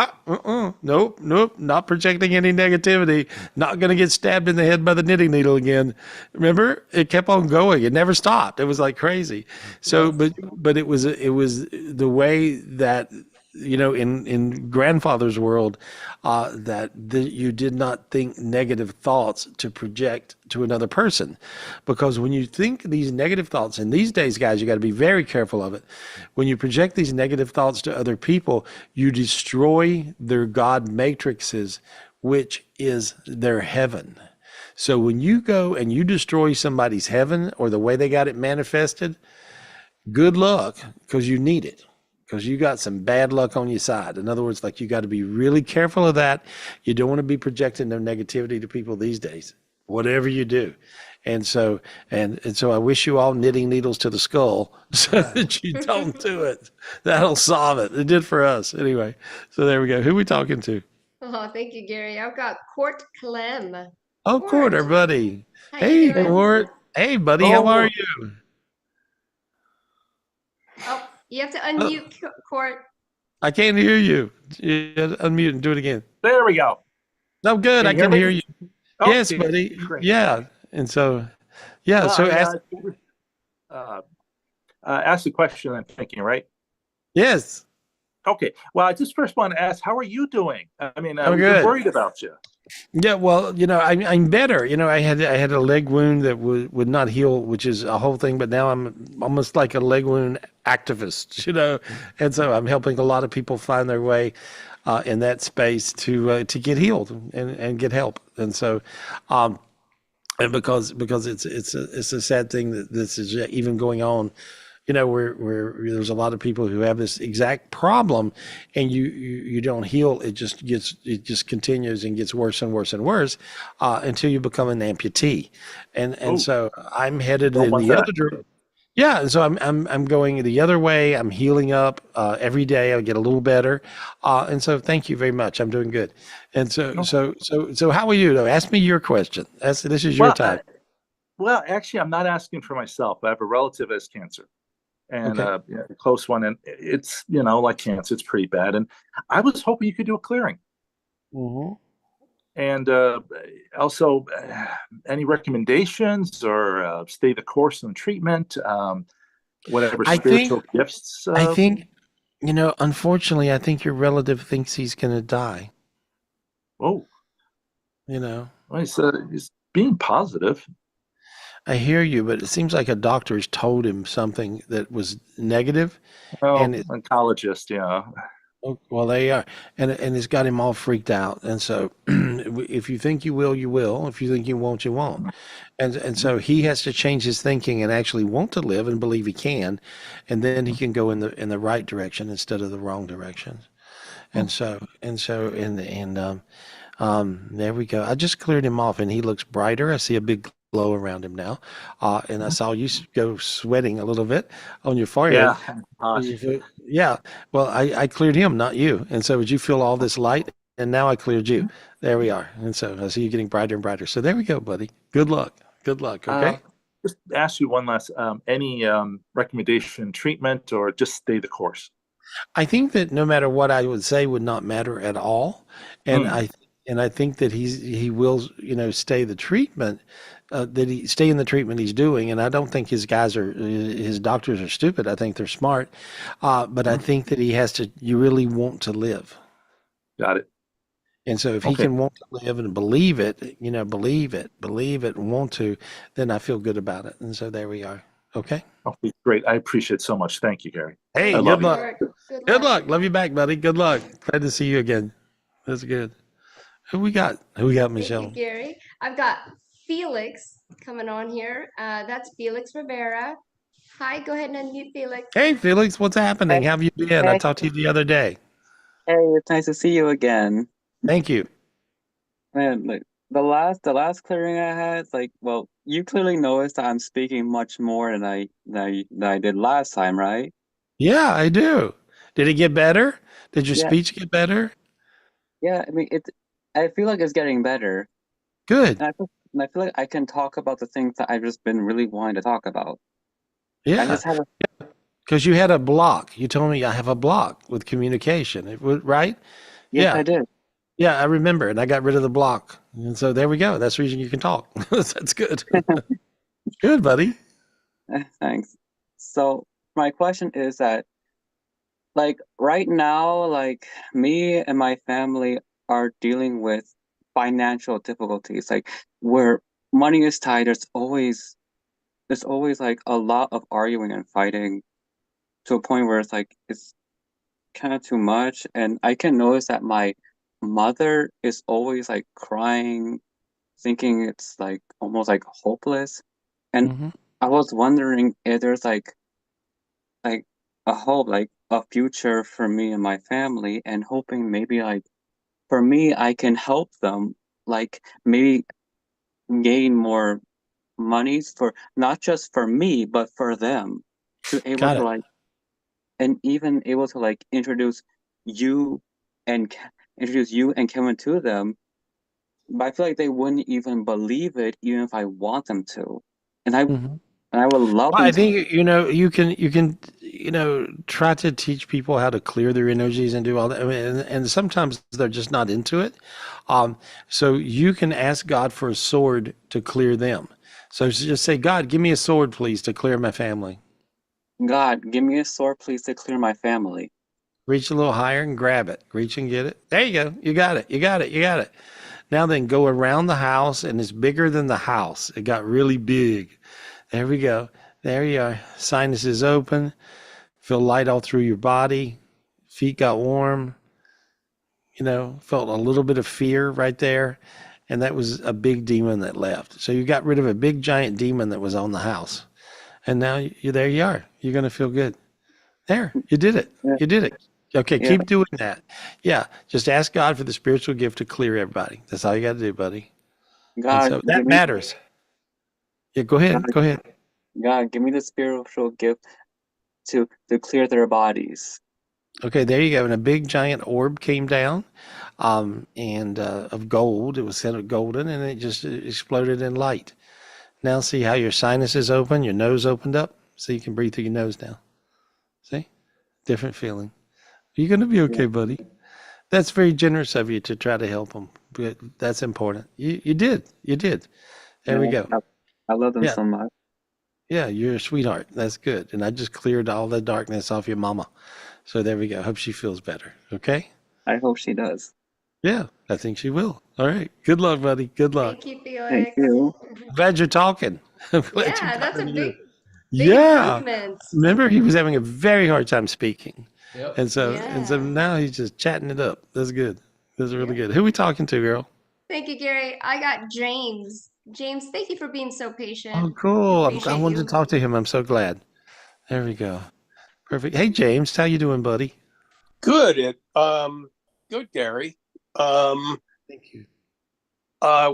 nope, not projecting any negativity, not going to get stabbed in the head by the knitting needle again. Remember, it kept on going. It never stopped. It was like crazy. So, but it was the way that, in grandfather's world, you did not think negative thoughts to project to another person. Because when you think these negative thoughts, and these days, guys, you got to be very careful of it. When you project these negative thoughts to other people, you destroy their God matrices, which is their heaven. So when you go and you destroy somebody's heaven or the way they got it manifested, good luck, because you need it. Because you got some bad luck on your side. In other words, like, you got to be really careful of that. You don't want to be projecting no negativity to people these days, whatever you do. And so I wish you all knitting needles to the skull so that you don't do it. That'll solve it. It did for us. Anyway, so there we go. Who are we talking to? Oh, thank you, Gary. I've got Court Clem. Oh, Court, our buddy. How you doing? Court. Hey, buddy. How are you? Oh, you have to unmute, Court. I can't hear you. You have to unmute and do it again. There we go. No, good. I can hear you. Okay, Yes, buddy. great. Yeah. And so, yeah. So ask the question I'm thinking, right? Yes. Okay. Well, I just first want to ask, how are you doing? I mean, I'm we've good. been worried about you. Yeah, well, I'm better. I had a leg wound that would not heal, which is a whole thing. But now I'm almost like a leg wound activist, and so I'm helping a lot of people find their way in that space to get healed and get help. And so, and because it's a sad thing that this is even going on. Where there's a lot of people who have this exact problem, and you don't heal. It just continues and gets worse and worse and worse until you become an amputee. And so I'm headed in the other direction. Yeah, and so I'm going the other way. I'm healing up every day. I get a little better, and so thank you very much. I'm doing good. And so how are you though? Ask me your question. This is your time. Well, actually, I'm not asking for myself. I have a relative who has cancer. and Okay. yeah, a close one, and it's like cancer, it's pretty bad. And I was hoping you could do a clearing. Mm-hmm. And also, any recommendations or stay the course on treatment, whatever I think, spiritual gifts. I think, unfortunately, I think your relative thinks he's going to die. Oh, Well, he's being positive. I hear you, but it seems like a doctor has told him something that was negative, Oh, and oncologist, yeah. oh, well, they are, and it's got him all freaked out. And so, if you think you will, you will. If you think you won't, you won't. And so he has to change his thinking and actually want to live and believe he can, and then he can go in the right direction instead of the wrong direction. And there we go. I just cleared him off, and he looks brighter. I see a big glow around him now, and I saw you go sweating a little bit on your forehead. Yeah. Well, I cleared him, not you. And so, would you feel all this light? And now I cleared you. There we are. And so I see you getting brighter and brighter. So there we go, buddy. Good luck. Good luck. Okay. Just ask you one last, any recommendation, treatment, or just stay the course? I think that no matter what I would say would not matter at all, and I think that he will stay the treatment, that he stay in the treatment he's doing, and I don't think his doctors are stupid. I think they're smart, but I think that you really want to live. Got it. And so if he can want to live and believe it, believe it and want to, then I feel good about it. And so there we are. Okay. Okay, great. I appreciate it so much. Thank you, Gary. Hey, good luck. Good luck. Love you back, buddy. Good luck. Glad to see you again. That's good. Who we got, Michelle? Thank you, Gary. I've got Felix coming on here. That's Felix Rivera. Hi, go ahead and unmute Felix. Hey, Felix, what's happening? How have you been? I talked to you the other day. Hey, it's nice to see you again. Thank you. Man, like the last clearing I had, well, you clearly noticed that I'm speaking much more than I did last time, right? Yeah, I do. Did it get better? Did your Yeah. speech get better? Yeah, I mean I feel like it's getting better. Good. And I feel like I can talk about the things that I've just been really wanting to talk about. I Yeah. just have Because you had a block. You told me I have a block with communication, right? Yes, I did. Yeah, I remember, and I got rid of the block. And so there we go. That's the reason you can talk. That's good. Good, buddy. Thanks. So my question is that, right now, me and my family are dealing with financial difficulties. Where money is tight, there's always a lot of arguing and fighting to a point where it's kind of too much. And I can notice that my mother is always crying, thinking it's almost hopeless. And I was wondering if there's a hope, a future for me and my family, and hoping maybe for me I can help them, maybe gain more monies for not just for me but for them, to able Got to it. and even able to introduce you and Kevin to them. But I feel like they wouldn't even believe it, even if I want them to. And I would love Well, them I to. think you can try to teach people how to clear their energies and do all that. I mean, and sometimes they're just not into it. So you can ask God for a sword to clear them. So just say, God, give me a sword, please, to clear my family. God, give me a sword, please, to clear my family. Reach a little higher and grab it. Reach and get it. There you go. You got it. You got it. You got it. Now then, go around the house, and it's bigger than the house. It got really big. There we go. There you are. Sinuses open. Feel light all through your body. Feet got warm. Felt a little bit of fear right there. And that was a big demon that left. So you got rid of a big giant demon that was on the house. And now there you are. You're going to feel good. There, you did it. Yeah. You did it. Okay, Yeah. keep doing that. Yeah, just ask God for the spiritual gift to clear everybody. That's all you got to do, buddy. God, So that matters. Yeah, go ahead. Go ahead. God, give me the spiritual gift to clear their bodies. Okay, there you go. And a big giant orb came down, and of gold. It was kind of golden, and it just exploded in light. Now see how your sinuses open, your nose opened up, so you can breathe through your nose now. different feeling. You're going to be okay, buddy. That's very generous of you to try to help them. But that's important. You did. There we go. I love them Yeah. so much. Yeah, you're a sweetheart. That's good. And I just cleared all the darkness off your mama. So there we go. Hope she feels better. Okay? I hope she does. Yeah, I think she will. All right. Good luck, buddy. Good luck. Thank you, Felix. Thank you. Glad you're talking. I'm glad Yeah, you're that's a talking. big Yeah. improvement. Remember, he was having a very hard time speaking. Yep. And so now he's just chatting it up. That's good. That's really good. Who we talking to, girl? Thank you, Gary. I got James. James, thank you for being so patient. Oh, cool. I Appreciate wanted you. to talk to him. I'm so glad. There we go. Perfect. Hey, James, how you doing, buddy? Good. Good, Gary. Thank you.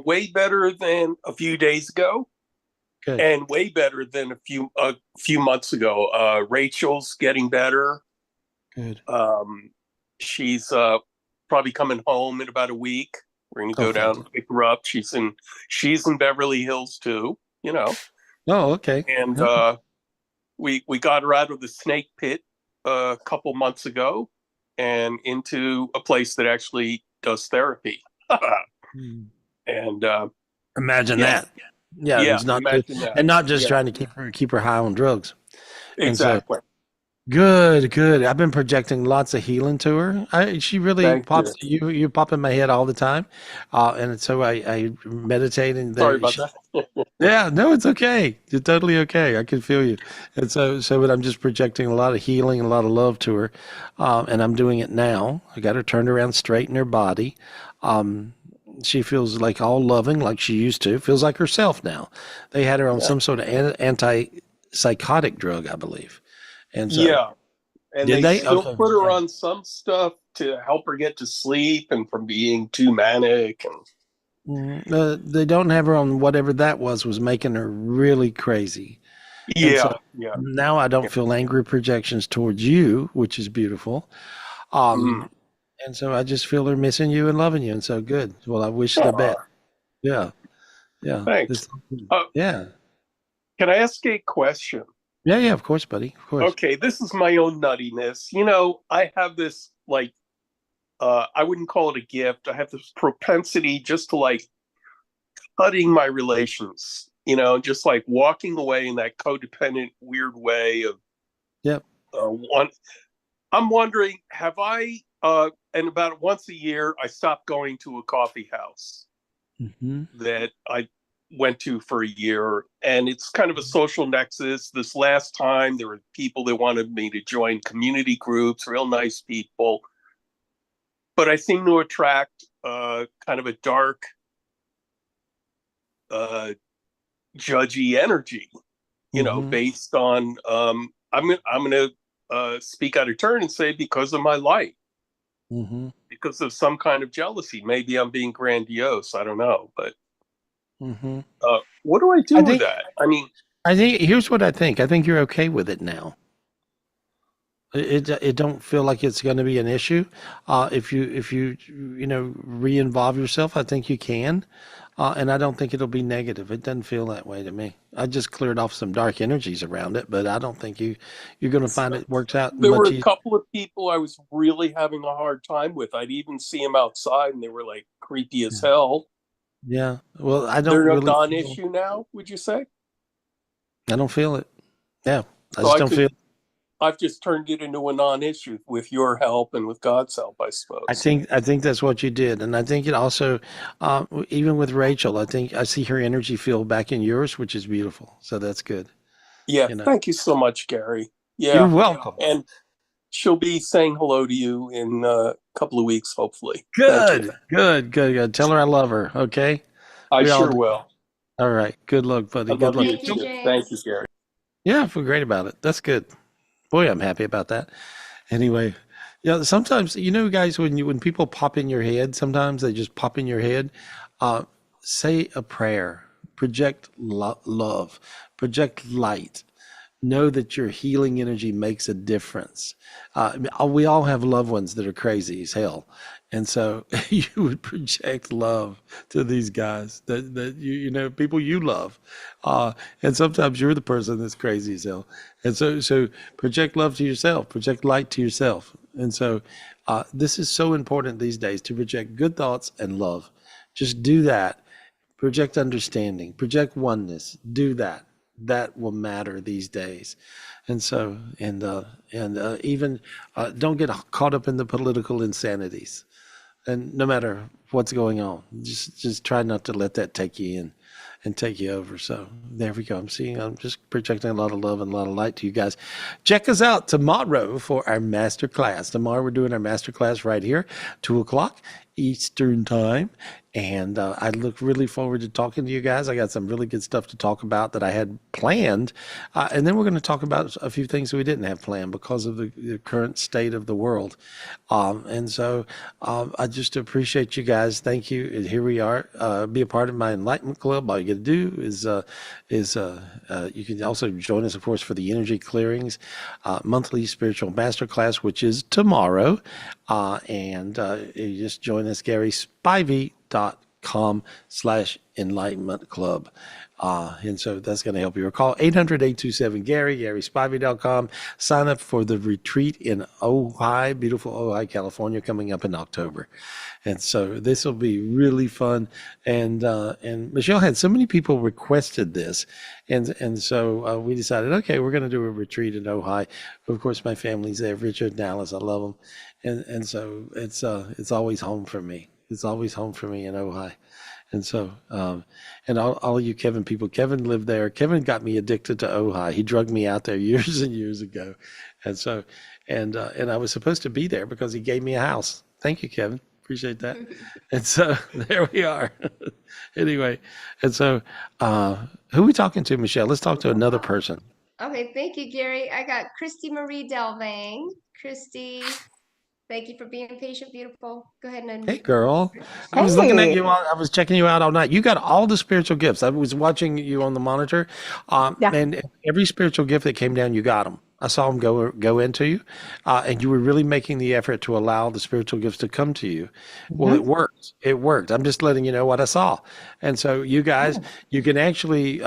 Way better than a few days ago, Good. and way better than a few months ago. Rachel's getting better. Good. She's probably coming home in about a week. We're gonna go down and pick her up. She's in Beverly Hills too. You know. Oh, okay. And we got her out of the snake pit a couple months ago and into a place that actually does therapy. And imagine that. Yeah, it's not imagine that. and not just trying to keep her high on drugs. Exactly. Good. I've been projecting lots of healing to her. She really pops. You pop in my head all the time, and so I meditate and Sorry about that. Yeah, no, it's okay. You're totally okay. I can feel you. And so I'm just projecting a lot of healing and a lot of love to her, and I'm doing it now. I got her turned around straight in her body. She feels like all loving, like she used to. Feels like herself now. They had her on some sort of antipsychotic drug, I believe. And so, and did they still Okay. put her on some stuff to help her get to sleep and from being too manic. And They don't have her on whatever that was making her really crazy. And now I don't feel angry projections towards you, which is beautiful. And so I just feel her missing you and loving you. And so good. Well, I wish the best. Yeah. Thanks. Yeah. Can I ask a question? Yeah, of course, buddy. Of course. Okay, this is my own nuttiness. You know, I have this I wouldn't call it a gift. I have this propensity just to cutting my relations, just walking away in that codependent, weird way of. Yep. I'm wondering, have I, and about once a year, I stopped going to a coffee house that I went to for a year, and it's kind of a social nexus. This last time, there were people that wanted me to join community groups, real nice people. But I seem to attract kind of a dark, judgy energy, based on, I'm going to speak out of turn and say because of my light, because of some kind of jealousy. Maybe I'm being grandiose. I don't know. But what do I do with that? I think here's what I think. I think you're okay with it now. It don't feel like it's going to be an issue. If you re-involve yourself, I think you can, and I don't think it'll be negative. It doesn't feel that way to me. I just cleared off some dark energies around it, but I don't think you're going to find it works out. There were a couple of people I was really having a hard time with. I'd even see them outside, and they were creepy as hell. Yeah, well, I don't. They're really a non-issue now. Would you say? I don't feel it. Yeah, I just don't feel. I've just turned it into a non-issue with your help and with God's help, I suppose. I think that's what you did, and I think it also, even with Rachel, I think I see her energy feel back in yours, which is beautiful. So that's good. Yeah, thank you so much, Gary. Yeah, you're welcome. And she'll be saying hello to you in a couple of weeks, hopefully. Good. Tell her I love her. Okay. I sure will. All right. Good luck, buddy. Good luck. Thank you, James. Thank you, Gary. Yeah, I feel great about it. That's good. Boy, I'm happy about that. Anyway, sometimes, guys, when people pop in your head, sometimes they just pop in your head, say a prayer, project love, project light. Know that your healing energy makes a difference. We all have loved ones that are crazy as hell. And so you would project love to these guys that you know, people you love. And sometimes you're the person that's crazy as hell. And so project love to yourself, project light to yourself. And so this is so important these days, to project good thoughts and love. Just do that. Project understanding, project oneness. Do that. That will matter these days. And so, even don't get caught up in the political insanities. And no matter what's going on, just try not to let that take you in and take you over. So there we go. I'm just projecting a lot of love and a lot of light to you guys. Check us out tomorrow for our master class. Tomorrow we're doing our master class right here, 2:00 Eastern time. And I look really forward to talking to you guys. I got some really good stuff to talk about that I had planned. And then we're going to talk about a few things that we didn't have planned because of the current state of the world. And so I just appreciate you guys. Thank you. And here we are. Be a part of my Enlightenment Club. All you got to do is you can also join us, of course, for the Energy Clearings monthly spiritual masterclass, which is tomorrow. And you just join us, Gary Spivey.com/Enlightenment Club. And so that's going to help you. Call 800-827-GARY, GarySpivey.com. Sign up for the retreat in Ojai, beautiful Ojai, California, coming up in October. And so this will be really fun. And Michelle had so many people requested this. And so we decided, okay, we're going to do a retreat in Ojai. Of course, my family's there, Richard and Alice, I love them. And so it's always home for me. It's always home for me in Ojai. And so, and all you Kevin people, Kevin lived there. Kevin got me addicted to Ojai. He drugged me out there years and years ago. And so, and I was supposed to be there because he gave me a house. Thank you, Kevin. Appreciate that. And so there we are. Anyway, and so who are we talking to, Michelle? Let's talk to another person. Okay, thank you, Gary. I got Christy Marie Delvang. Christy, thank you for being patient, beautiful. Go ahead and Hey, girl. I was looking at you. I was checking you out all night. You got all the spiritual gifts. I was watching you on the monitor. And every spiritual gift that came down, you got them. I saw them go into you. And you were really making the effort to allow the spiritual gifts to come to you. Well, it worked. It worked. I'm just letting you know what I saw. And so you guys, you can actually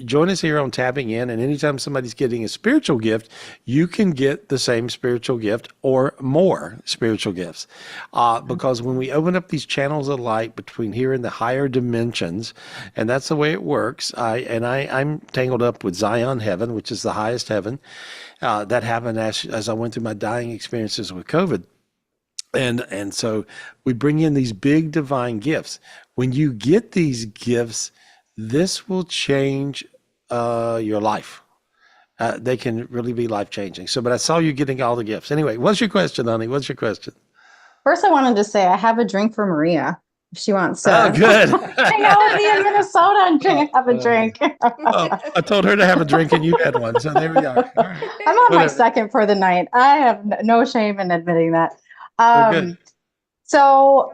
join us here on Tapping In. And anytime somebody's getting a spiritual gift, you can get the same spiritual gift or more spiritual gifts. Because when we open up these channels of light between here and the higher dimensions, and that's the way it works. I'm tangled up with Zion Heaven, which is the highest heaven. That happened as I went through my dying experiences with COVID. And so we bring in these big divine gifts. When you get these gifts, this will change your life. They can really be life-changing. So, but I saw you getting all the gifts. Anyway, what's your question, honey? What's your question? First, I wanted to say I have a drink for Maria. If she wants to good. hang out with me in Minnesota and have a drink. I told her to have a drink and you had one. So there we are. All right. I'm on my second for the night. I have no shame in admitting that. So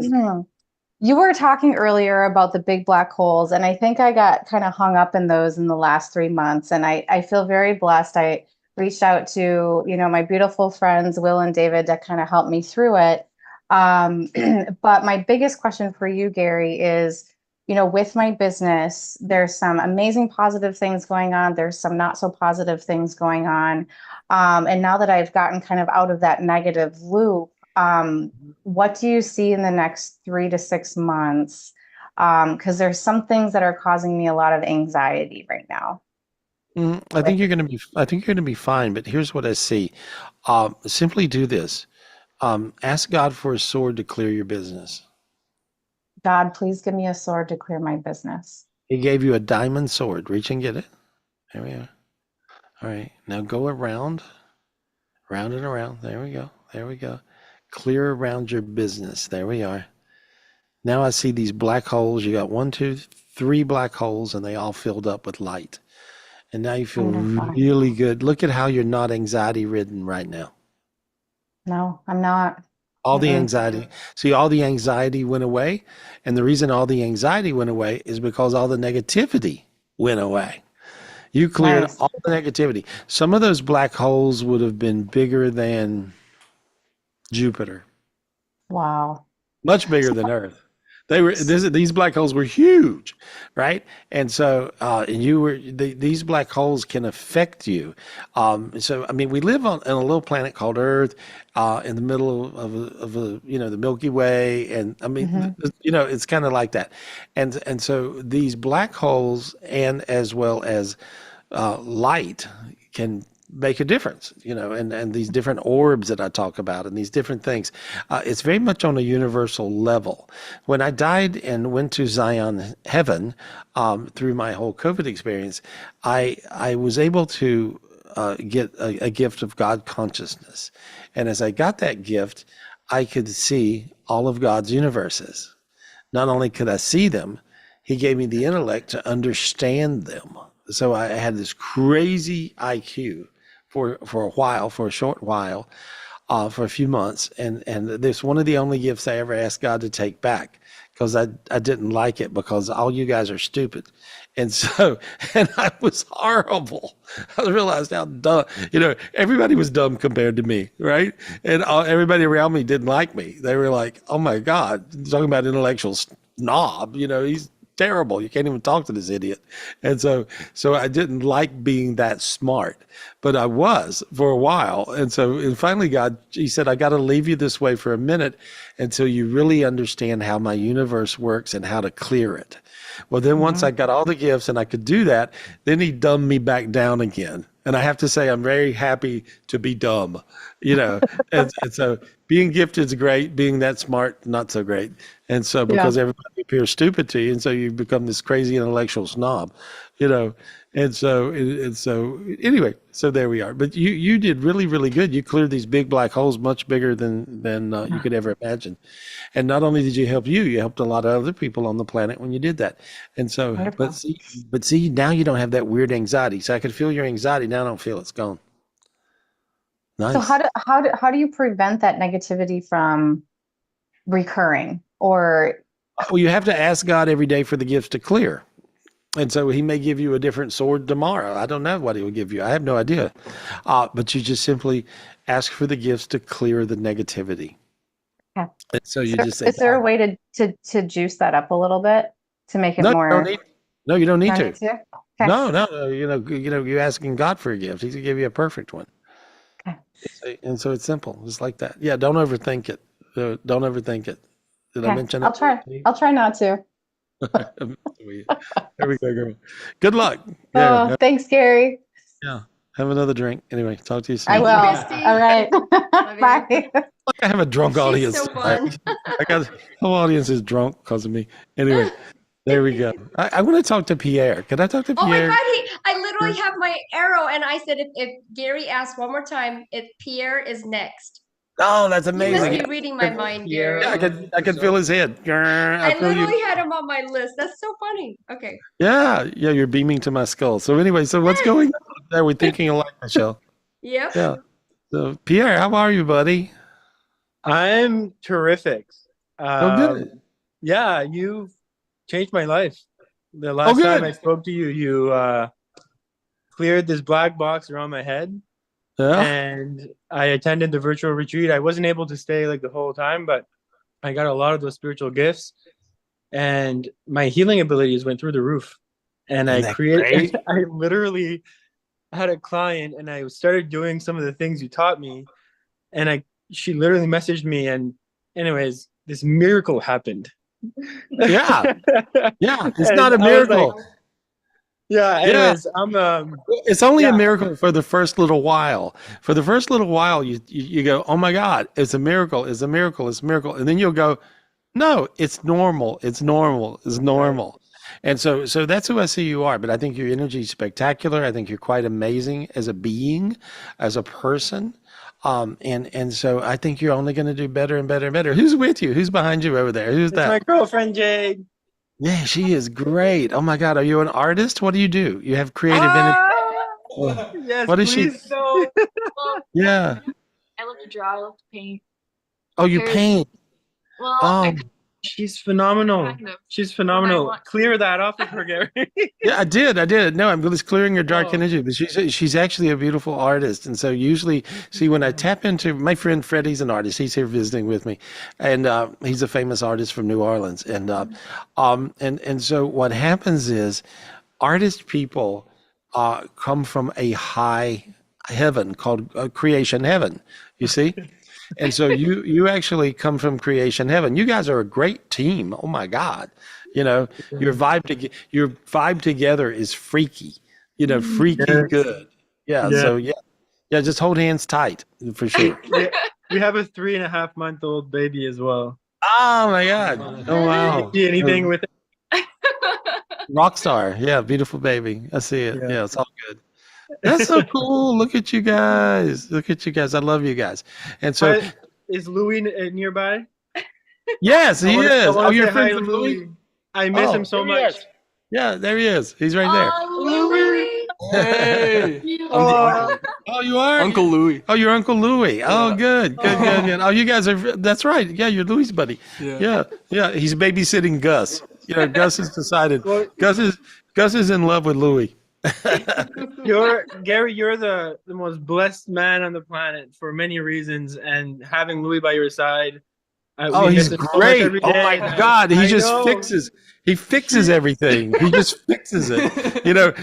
you were talking earlier about the big black holes, and I think I got kind of hung up in those in the last 3 months. And I feel very blessed. I reached out to, my beautiful friends, Will and David, to kind of help me through it. But my biggest question for you, Gary, is, with my business, there's some amazing positive things going on. There's some not so positive things going on. And now that I've gotten kind of out of that negative loop, what do you see in the next 3 to 6 months? Because there's some things that are causing me a lot of anxiety right now. I think you're going to be fine. But here's what I see. Simply do this. Ask God for a sword to clear your business. God, please give me a sword to clear my business. He gave you a diamond sword. Reach and get it. There we are. All right. Now go around and around. There we go. There we go. Clear around your business. There we are. Now I see these black holes. You got 1, 2, 3 black holes, and they all filled up with light. And now you feel really good. Look at how you're not anxiety ridden right now. No, I'm not. All the anxiety. See, all the anxiety went away. And the reason all the anxiety went away is because all the negativity went away. You cleared all the negativity. Some of those black holes would have been bigger than Jupiter. Wow. much bigger than Earth. These black holes were huge, right? And so, these black holes can affect you. So, I mean, we live on a little planet called Earth, in the middle of the Milky Way, and I mean, it's kind of like that. And so these black holes, and as well as light, can make a difference, and these different orbs that I talk about and these different things. It's very much on a universal level. When I died and went to Zion heaven, through my whole COVID experience, I was able to get a gift of God consciousness. And as I got that gift, I could see all of God's universes. Not only could I see them, he gave me the intellect to understand them. So I had this crazy IQ for a short while, for a few months. And this one of the only gifts I ever asked God to take back, because I didn't like it, because all you guys are stupid. And so, and I was horrible. I realized how dumb, everybody was dumb compared to me, right? And everybody around me didn't like me. They were like, oh my God, talking about intellectual snob, he's terrible. You can't even talk to this idiot. And so I didn't like being that smart, but I was for a while. And finally God, he said, I got to leave you this way for a minute until you really understand how my universe works and how to clear it. Well, then once I got all the gifts and I could do that, then he dumbed me back down again. And I have to say, I'm very happy to be dumb, and so being gifted is great. Being that smart, not so great. And so, because everybody appears stupid to you, and so you become this crazy intellectual snob, and so anyway, so there we are. But you did really, really good. You cleared these big black holes, much bigger than you could ever imagine. And not only did you help you helped a lot of other people on the planet when you did that. And so, but see, now you don't have that weird anxiety. So I could feel your anxiety. Now I don't feel it. It's gone. Nice. So how do you prevent that negativity from recurring? Or well, you have to ask God every day for the gifts to clear. And so he may give you a different sword tomorrow. I don't know what he will give you. I have no idea. But you just simply ask for the gifts to clear the negativity. Okay. And so you just say, is there a way to juice that up a little bit to make it more? No, you don't need to. Okay. No. You're asking God for a gift. He's gonna give you a perfect one. Okay. And so it's simple, just like that. Yeah, don't overthink it. Don't overthink it. Did I mention it? I'll try not to. There we go, girl. Good luck. Yeah. Thanks, Gary. Yeah. Have another drink. Anyway, talk to you soon. I will. All right. Bye. I have a drunk audience. So fun. I got the whole audience is drunk because of me. Anyway, there we go. I want to talk to Pierre. Can I talk to Pierre? Oh my God, I literally have my arrow, and I said if Gary asks one more time, Pierre is next. Oh, that's amazing. You must be reading my mind, Gary. Yeah, I can feel his head. I literally had him on my list. That's so funny. Okay. Yeah, you're beaming to my skull. So anyway, what's going on? Are we thinking alike, Michelle? Yep. Yeah. So Pierre, how are you, buddy? I'm terrific. Good. Yeah, you've changed my life. The last time I spoke to you, you cleared this black box around my head. Yeah. And I attended the virtual retreat. I wasn't able to stay like the whole time, but I got a lot of those spiritual gifts, and my healing abilities went through the roof. And I literally had a client, and I started doing some of the things you taught me, and she literally messaged me, and anyways, this miracle happened. Yeah. It's not a miracle. Anyways, it's only a miracle for the first little while. For the first little while, you go, oh my God, it's a miracle, it's a miracle, it's a miracle. And then you'll go, no, it's normal, it's normal, it's normal. And so that's who I see you are. But I think your energy is spectacular. I think you're quite amazing as a being, as a person. And so I think you're only going to do better and better and better. Who's with you? Who's behind you over there? Who's that? My girlfriend, Jade. Yeah, she is great. Oh my God, are you an artist? What do? You have creative energy. Yes, what is she? So, Yeah. I love to draw. I love to paint. Oh, you paint. Well, Oh. She's phenomenal. Kind of. She's When I phenomenal. want- Clear that off of her, Gary. Yeah, I did. No, I'm just clearing her dark Oh. energy, but she's actually a beautiful artist. And so usually, see, when I tap into my friend Freddie's an artist. He's here visiting with me, and he's a famous artist from New Orleans. And so what happens is, artist people come from a high heaven called creation heaven. You see. And so you actually come from creation heaven. You guys are a great team. Oh my God. You know, your vibe together is freaky, freaky good. Yeah. So yeah, just hold hands tight for sure. We have a 3.5-month-old baby as well. Oh my God. Oh wow. See anything with it? Rock star. Yeah. Beautiful baby. I see it. Yeah. It's all good. That's so cool. Look at you guys. I love you guys. And so is Louis nearby? Yes, he is. Oh, you're friends with Louis. Louis? I miss him so much. Yeah, there he is. He's right there. Louis. Hey. Oh, you are? Uncle Louis. Oh, you're Uncle Louis. Oh, good. Oh, you guys are, that's right. Yeah, you're Louis' buddy. Yeah. He's babysitting Gus. Gus has decided. Gus is in love with Louis. Gary, you're the most blessed man on the planet for many reasons, and having Louis by your side. We He's miss him so much great. every Oh day. my God. He just fixes. He fixes everything. He just fixes it.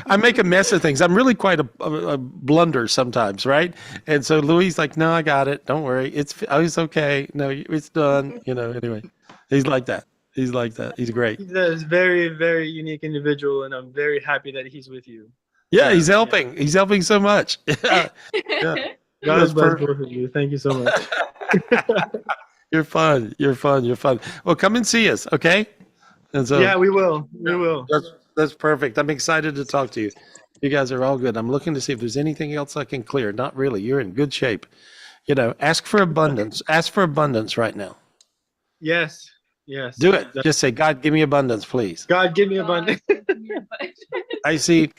I make a mess of things. I'm really quite a blunder sometimes, right? And so Louis like, no, I got it. Don't worry. It's okay. No, it's done. Anyway, he's like that. He's great. He's a very, very unique individual, and I'm very happy that he's with you. Yeah, he's helping. He's helping so much. Yeah. God bless both of you. Thank you so much. You're fun. Well, come and see us, okay? And so yeah, we will. That's perfect. I'm excited to talk to you. You guys are all good. I'm looking to see if there's anything else I can clear. Not really. You're in good shape. Ask for abundance. Ask for abundance right now. Yes. Do it. Just say, God, give me abundance, please. God, give me abundance. I see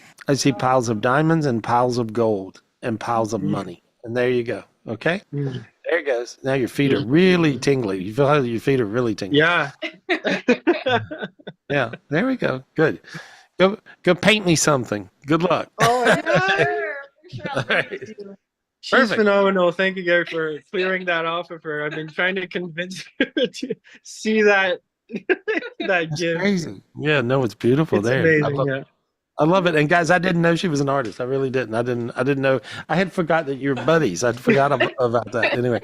piles of diamonds and piles of gold and piles of money. And there you go. Okay? There it goes. Now your feet are really tingly. You feel how your feet are really tingly. Yeah. Yeah. There we go. Good. Go paint me something. Good luck. Oh, yeah. All right. She's Perfect. phenomenal. Thank you, Gary, for clearing that off of her. I've been trying to convince her to see that gift. Crazy. Yeah, no, it's beautiful. It's there. amazing, I love it. And guys, I didn't know she was an artist. I really didn't. I didn't know. I had forgot that you're buddies. I forgot about that. Anyway,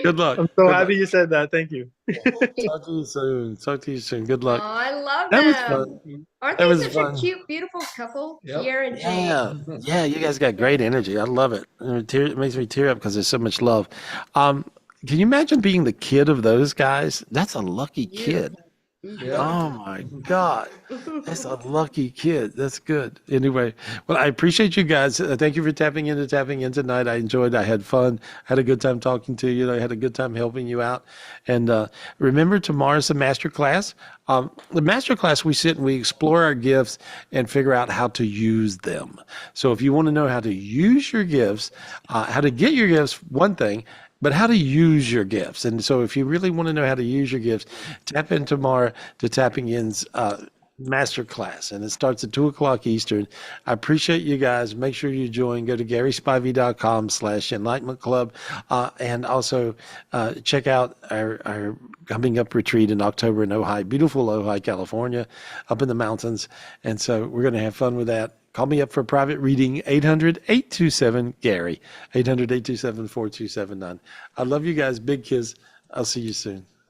good luck. I'm so happy you said that. Thank you. Talk to you soon. Good luck. Oh, I love That was them. fun. Aren't That they was such fun. a cute, beautiful couple? Yep. Pierre and Jane. Yeah, you guys got great energy. I love it. It makes me tear up because there's so much love. Can you imagine being the kid of those guys? That's a lucky kid. Oh my God. That's a lucky kid. That's good. Anyway, well, I appreciate you guys. Thank you for tapping in tonight. I enjoyed. I had fun. Had a good time talking to you. I had a good time helping you out. And remember, tomorrow's the master class. The master class, we sit and we explore our gifts and figure out how to use them. So if you want to know how to use your gifts, how to get your gifts, one thing, but how to use your gifts. And so if you really want to know how to use your gifts, tap in tomorrow to Tapping In's master class. And it starts at 2:00 Eastern. I appreciate you guys. Make sure you join. Go to GarySpivey.com/Enlightenment Club. And also check out our coming up retreat in October in Ojai, beautiful Ojai, California, up in the mountains. And so we're going to have fun with that. Call me up for a private reading, 800-827-GARY, 800-827-4279. I love you guys. Big kiss. I'll see you soon.